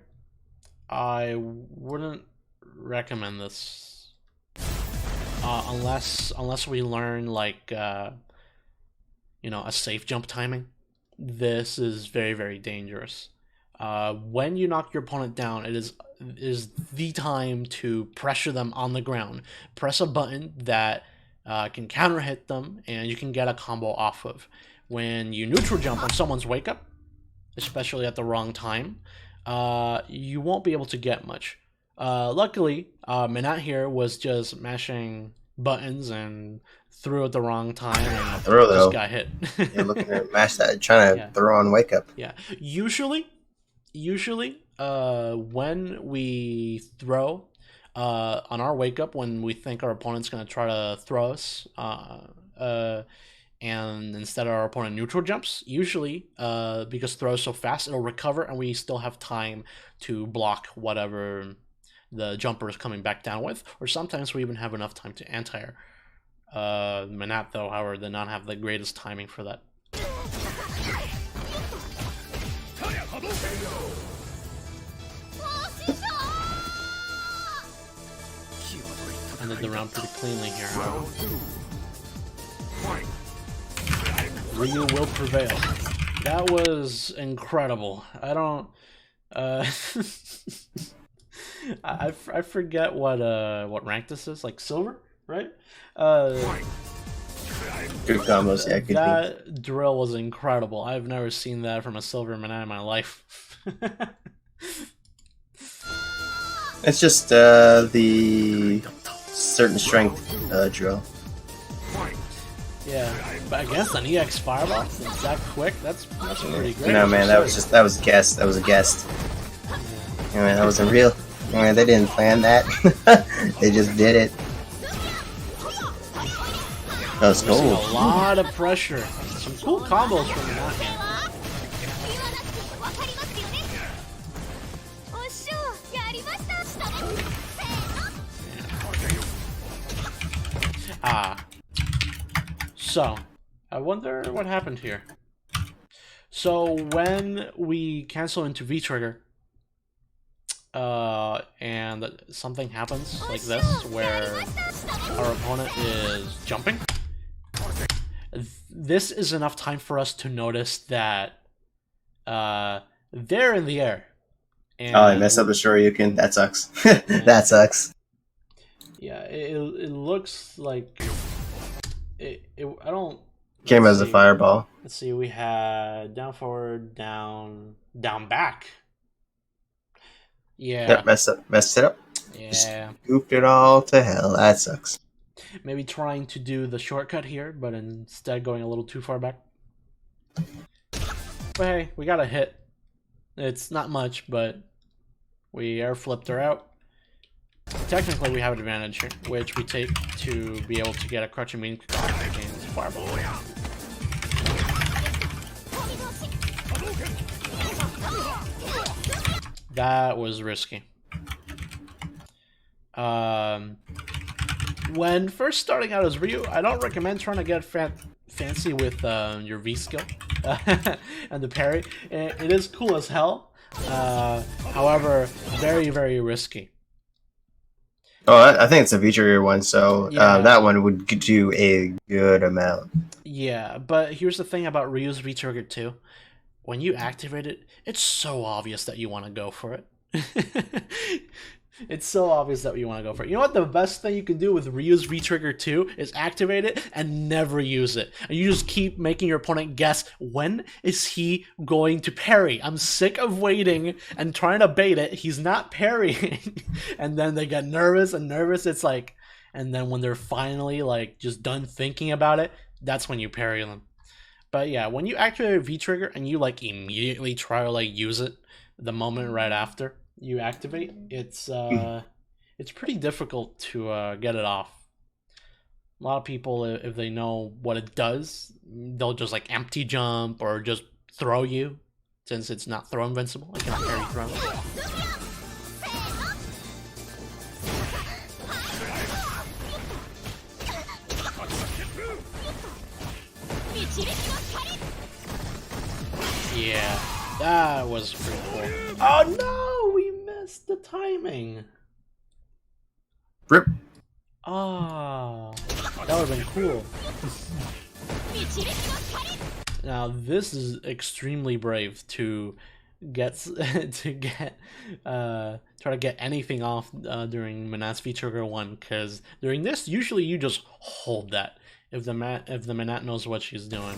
I wouldn't recommend this unless we learn like a safe jump timing. This is very, very dangerous. When you knock your opponent down, it is the time to pressure them on the ground. Press a button that can counter hit them, and you can get a combo off of. When you neutral jump on someone's wake up, especially at the wrong time, you won't be able to get much. Luckily, Manat here was just mashing buttons and threw at the wrong time, and just got hit. Yeah, looking to mash that, trying to throw on wake up. Yeah, usually, when we throw on our wake up, when we think our opponent's going to try to throw us, and instead of our opponent neutral jumps, usually because throw is so fast, it'll recover and we still have time to block whatever the jumper is coming back down with, or sometimes we even have enough time to anti-air. Manat, though, however, did not have the greatest timing for that. Ended the round pretty cleanly here. Ryu will prevail. That was incredible. I don't. I forget what rank this is. Like silver, right? Good combos, yeah. Good that drill was incredible. I've never seen that from a silver Manat in my life. It's just the certain strength drill. Yeah, but against an EX Fireball that quick, that's pretty great. No, man, that was a guess. That was a guess. Yeah, man, that wasn't real. Man, they didn't plan that. They just did it. That was cool. A lot of pressure. Some cool combos from that hand. So, I wonder what happened here. So, when we cancel into V-Trigger, and something happens like this, where our opponent is jumping, this is enough time for us to notice that they're in the air. And I messed up the Shoryuken. That sucks. That sucks. Yeah, it looks like... I don't... Came as a fireball. Let's see, we had down forward, down back. Yeah. Yep, messed it up. Yeah. Just goofed it all to hell. That sucks. Maybe trying to do the shortcut here, but instead going a little too far back. But hey, we got a hit. It's not much, but we air flipped her out. Technically, we have an advantage here, which we take to be able to get a crouching mean against Fireball. That was risky. When first starting out as Ryu, I don't recommend trying to get fancy with your V skill and the parry. It is cool as hell, however, very, very risky. Oh, I think it's a V-trigger one, so Yeah. that one would do a good amount. Yeah, but here's the thing about Ryu's V-trigger too. When you activate it, it's so obvious that you want to go for it. It's so obvious that you want to go for it. You know what the best thing you can do with Ryu's V-trigger 2 is activate it and never use it. And you just keep making your opponent guess, when is he going to parry? I'm sick of waiting and trying to bait it. He's not parrying. And then they get nervous and nervous. It's like, and then when they're finally like just done thinking about it, that's when you parry them. But yeah, when you activate a V-trigger and you like immediately try to like use it the moment right after you activate, it's pretty difficult to get it off. A lot of people, if they know what it does, they'll just like empty jump or just throw you, since it's not throw invincible. It cannot parry throw. Yeah, that was pretty cool. Oh no, we missed the timing. Rip. Ah, that would have been cool. Now this is extremely brave to get try to get anything off during Manat's V-trigger 1, because during this usually you just hold that if the Manat knows what she's doing.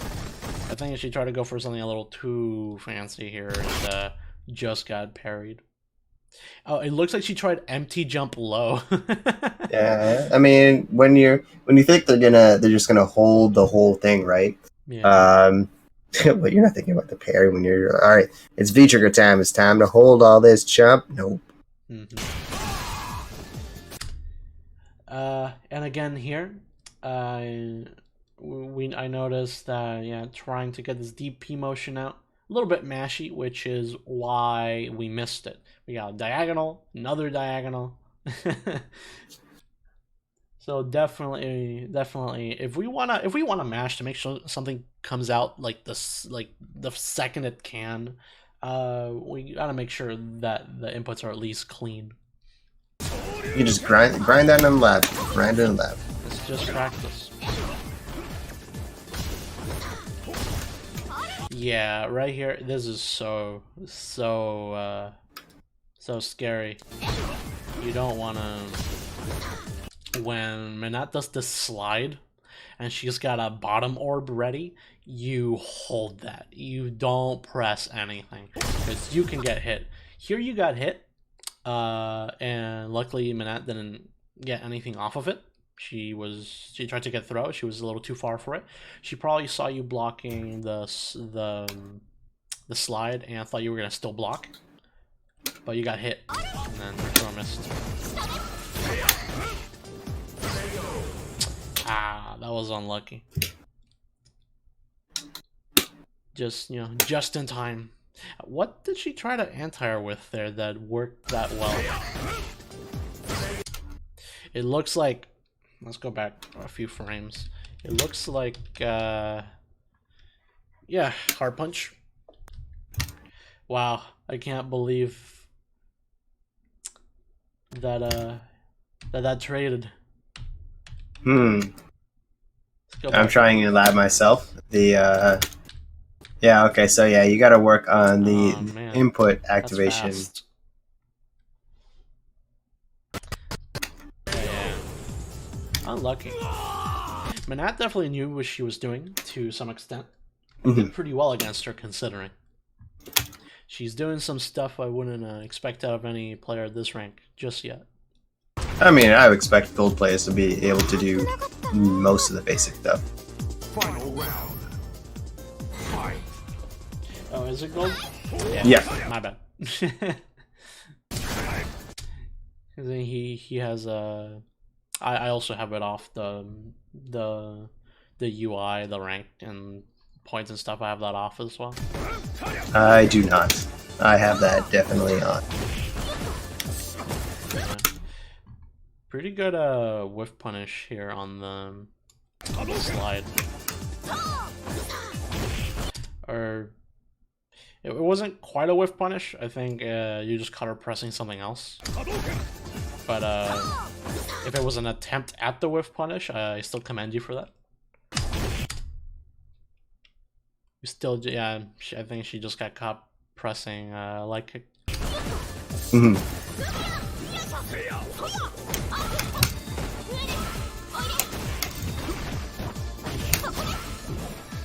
I think she tried to go for something a little too fancy here and just got parried. Oh, it looks like she tried empty jump low. Yeah, I mean, when you think they're just gonna hold the whole thing, right? Yeah. But you're not thinking about the parry when you're all right. It's V-trigger time. It's time to hold all this chump. Nope. And again here, I noticed that yeah, trying to get this deep P motion out, a little bit mashy, which is why we missed it. We got a diagonal, another diagonal. So definitely, if we wanna mash to make sure something comes out like this, like the second it can, we gotta make sure that the inputs are at least clean. You just grind that in the lab, grind it in the lab. It's just practice. Yeah, right here. This is so scary. You don't wanna. When Manat does this slide, and she's got a bottom orb ready, you hold that. You don't press anything, because you can get hit. Here you got hit, and luckily Manat didn't get anything off of it. She tried to get throw. She was a little too far for it. She probably saw you blocking the slide and thought you were gonna still block, but you got hit, and then your throw missed. Ah, that was unlucky. Just, you know, just in time. What did she try to anti-air with there that worked that well? It looks like, let's go back a few frames. It looks like, yeah, hard punch. Wow, I can't believe that, that traded. I'm trying to lab myself. Yeah, okay, so yeah, you gotta work on the input activation. Yeah. Unlucky. Manat definitely knew what she was doing to some extent. Did pretty well against her, considering. She's doing some stuff I wouldn't expect out of any player at this rank just yet. I mean, I would expect gold players to be able to do most of the basic stuff. Final round. Fight. Oh, is it gold? Yeah. My bad. he has a. I also have it off the UI, the rank and points and stuff. I have that off as well. I do not. I have that definitely on. Yeah. Pretty good whiff punish here on the slide. Or it wasn't quite a whiff punish. I think you just caught her pressing something else. But if it was an attempt at the whiff punish, I still commend you for that. You still, yeah, I think she just got caught pressing leg kick.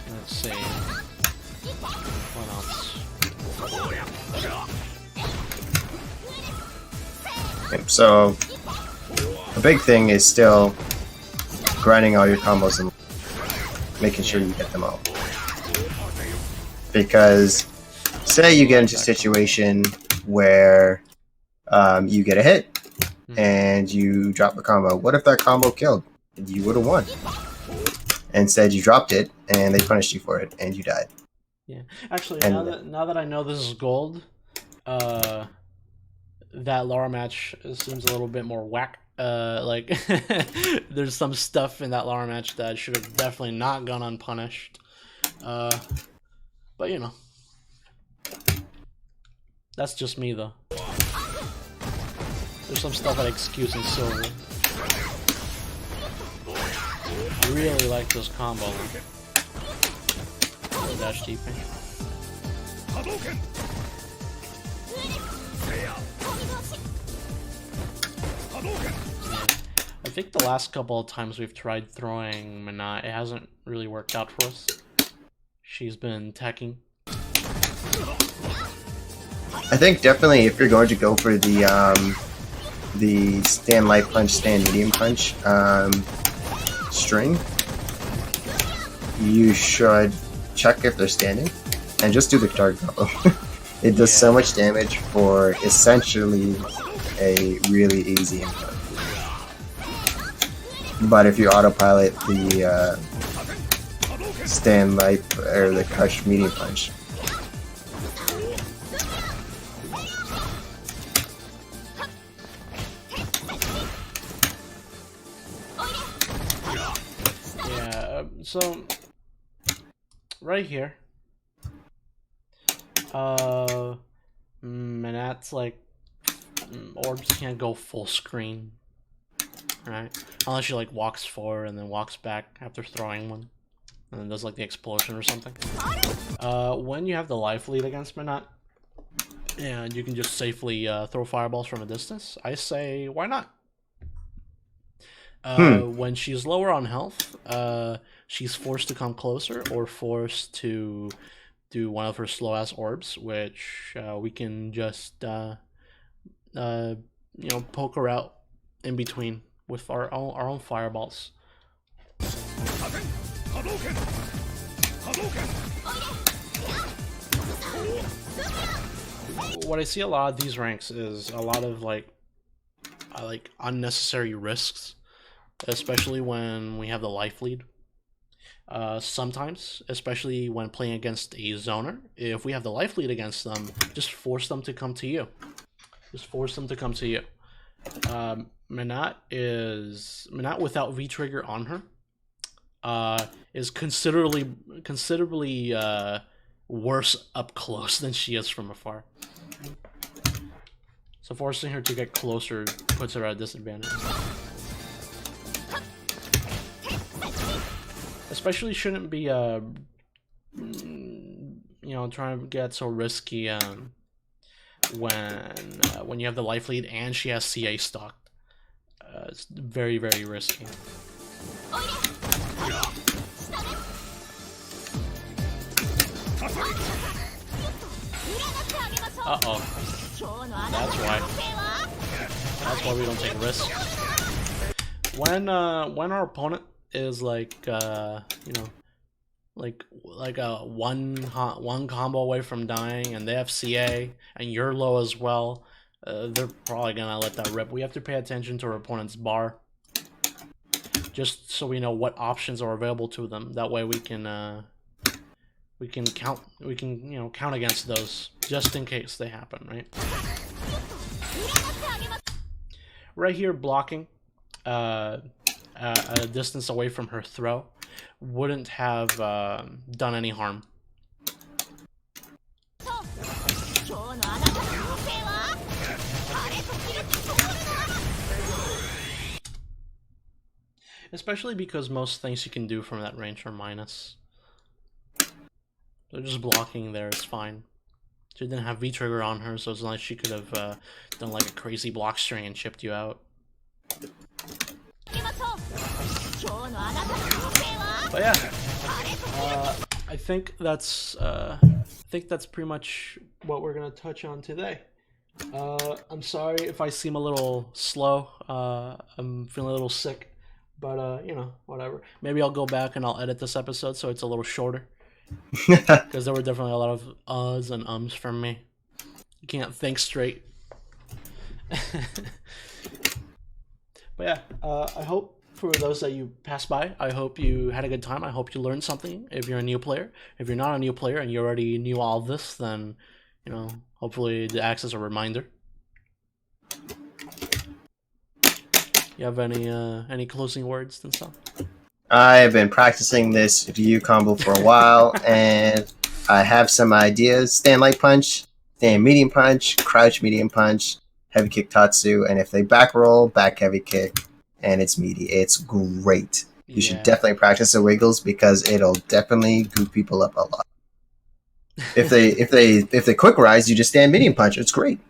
Let's see. What else? Okay, so a big thing is still grinding all your combos and making sure you get them all. Because say you get into a situation where you get a hit and you drop a combo. What if that combo killed? You would have won. Instead, you dropped it and they punished you for it and you died. Yeah, actually, now that I know this is gold, that Lara match seems a little bit more whack. Like there's some stuff in that Lara match that should have definitely not gone unpunished. But you know, that's just me though. There's some stuff at Excuse and Silver. I really like this combo. Dash TP. I think the last couple of times we've tried throwing Mana, it hasn't really worked out for us. She's been teching. I think definitely if you're going to go for the stand light punch, stand medium punch string, you should check if they're standing and just do the target combo. It does so much damage for essentially a really easy input. But if you autopilot the stand light or the crush medium punch, so right here, Manat's like orbs can't go full screen, right? Unless she like walks forward and then walks back after throwing one, and then does like the explosion or something. When you have the life lead against Manat, and you can just safely throw fireballs from a distance, I say why not? When she's lower on health, she's forced to come closer or forced to do one of her slow ass orbs, which we can just you know, poke her out in between with our own fireballs. What I see a lot of these ranks is a lot of like unnecessary risks, especially when we have the life lead. Sometimes, especially when playing against a zoner, if we have the life lead against them, just force them to come to you. Just force them to come to you. Manat without V-trigger on her is considerably worse up close than she is from afar. So forcing her to get closer puts her at a disadvantage. Especially shouldn't be you know, trying to get so risky when you have the life lead and she has CA stocked. It's very, very risky. Uh-oh. That's why. That's why we don't take risks. When our opponent is like, you know, like a one combo away from dying, and they have CA, and you're low as well, they're probably gonna let that rip. We have to pay attention to our opponent's bar, just so we know what options are available to them. That way we can count against those just in case they happen, right? Right here, blocking a distance away from her throw wouldn't have done any harm. Especially because most things you can do from that range are minus. So just blocking there is fine. She didn't have V-trigger on her, so it's not like she could have done like a crazy block string and chipped you out. But yeah, I think that's pretty much what we're gonna touch on today. I'm sorry if I seem a little slow. I'm feeling a little sick, but you know, whatever. Maybe I'll go back and I'll edit this episode so it's a little shorter. Because there were definitely a lot of uhs and ums from me. You can't think straight. But yeah, I hope for those that you passed by, I hope you had a good time. I hope you learned something if you're a new player. If you're not a new player and you already knew all of this, then, you know, hopefully it acts as a reminder. You have any closing words and stuff? I have been practicing this Ryu combo for a while, and I have some ideas. Stand light punch, stand medium punch, crouch medium punch, heavy kick tatsu, and if they back roll, back heavy kick, and it's meaty. It's great. You should definitely practice the wiggles because it'll definitely goop people up a lot. If they quick rise, you just stand medium punch. It's great.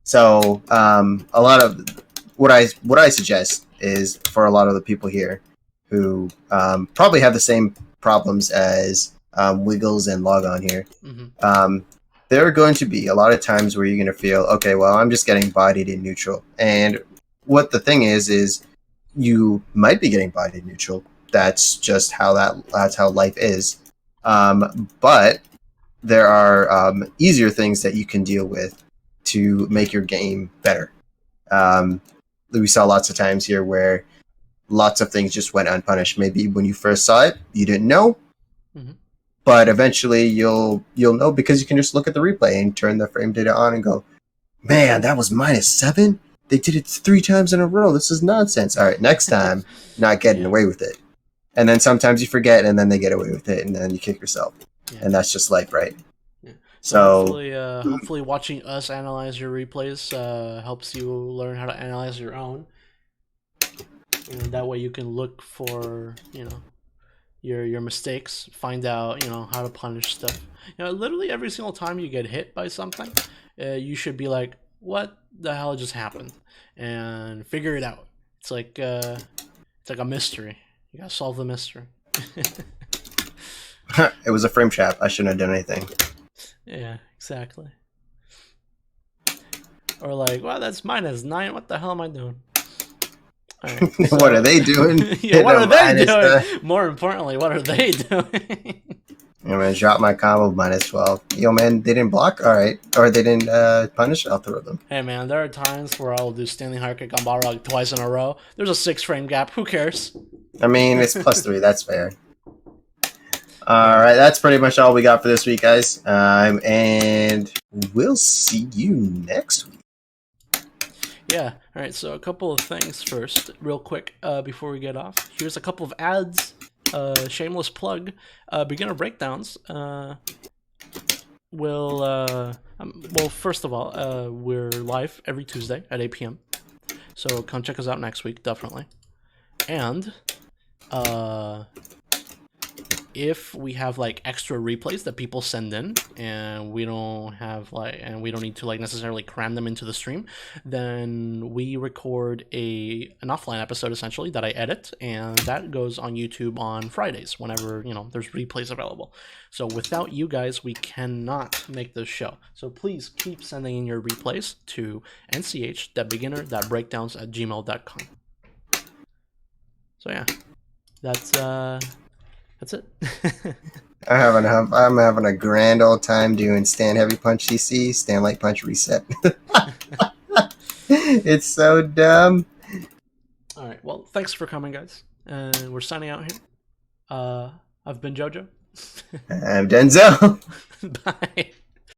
So a lot of what I suggest is for a lot of the people here who probably have the same problems as Wiggles and Logon here. Mm-hmm. There are going to be a lot of times where you're going to feel, okay, well, I'm just getting bodied in neutral. And what the thing is you might be getting bodied in neutral. That's just how that's how life is. But there are easier things that you can deal with to make your game better. We saw lots of times here where lots of things just went unpunished. Maybe when you first saw it, you didn't know, mm-hmm. but eventually you'll know because you can just look at the replay and turn the frame data on and go, man, that was -7? They did it 3 times in a row. This is nonsense. All right, next time, not getting away with it. And then sometimes you forget, and then they get away with it, and then you kick yourself. Yeah. And that's just life, right? Yeah. So hopefully watching us analyze your replays helps you learn how to analyze your own. And that way you can look for, you know, your mistakes, find out, you know, how to punish stuff. You know, literally every single time you get hit by something, you should be like, what the hell just happened? And figure it out. It's like a mystery. You gotta solve the mystery. It was a frame trap. I shouldn't have done anything. Yeah, exactly. Or like, well, that's -9. What the hell am I doing? Right, so, what are they doing? Yeah, what are they doing? More importantly, what are they doing? I'm gonna drop my combo -12. Yo, man, they didn't block? Alright. Or they didn't punish? I'll throw them. Hey, man, there are times where I'll do standing high kick on Balrog twice in a row. There's a 6-frame gap. Who cares? I mean, it's +3. That's fair. Alright, that's pretty much all we got for this week, guys. And we'll see you next week. Yeah, alright, so a couple of things first, real quick, before we get off. Here's a couple of ads. Shameless plug. Beginner Breakdowns well, first of all, we're live every Tuesday at 8 p.m. So come check us out next week, definitely. And if we have like extra replays that people send in and we don't need to like necessarily cram them into the stream, then we record an offline episode essentially that I edit, and that goes on YouTube on Fridays whenever, you know, there's replays available. So without you guys, we cannot make this show. So please keep sending in your replays to nch.beginner.breakdowns@gmail.com. So yeah, that's it. I'm having a grand old time doing stand heavy punch CC, stand light punch reset. It's so dumb. All right. Well, thanks for coming, guys. And we're signing out here. I've been JoJo. I'm Denzel. Bye.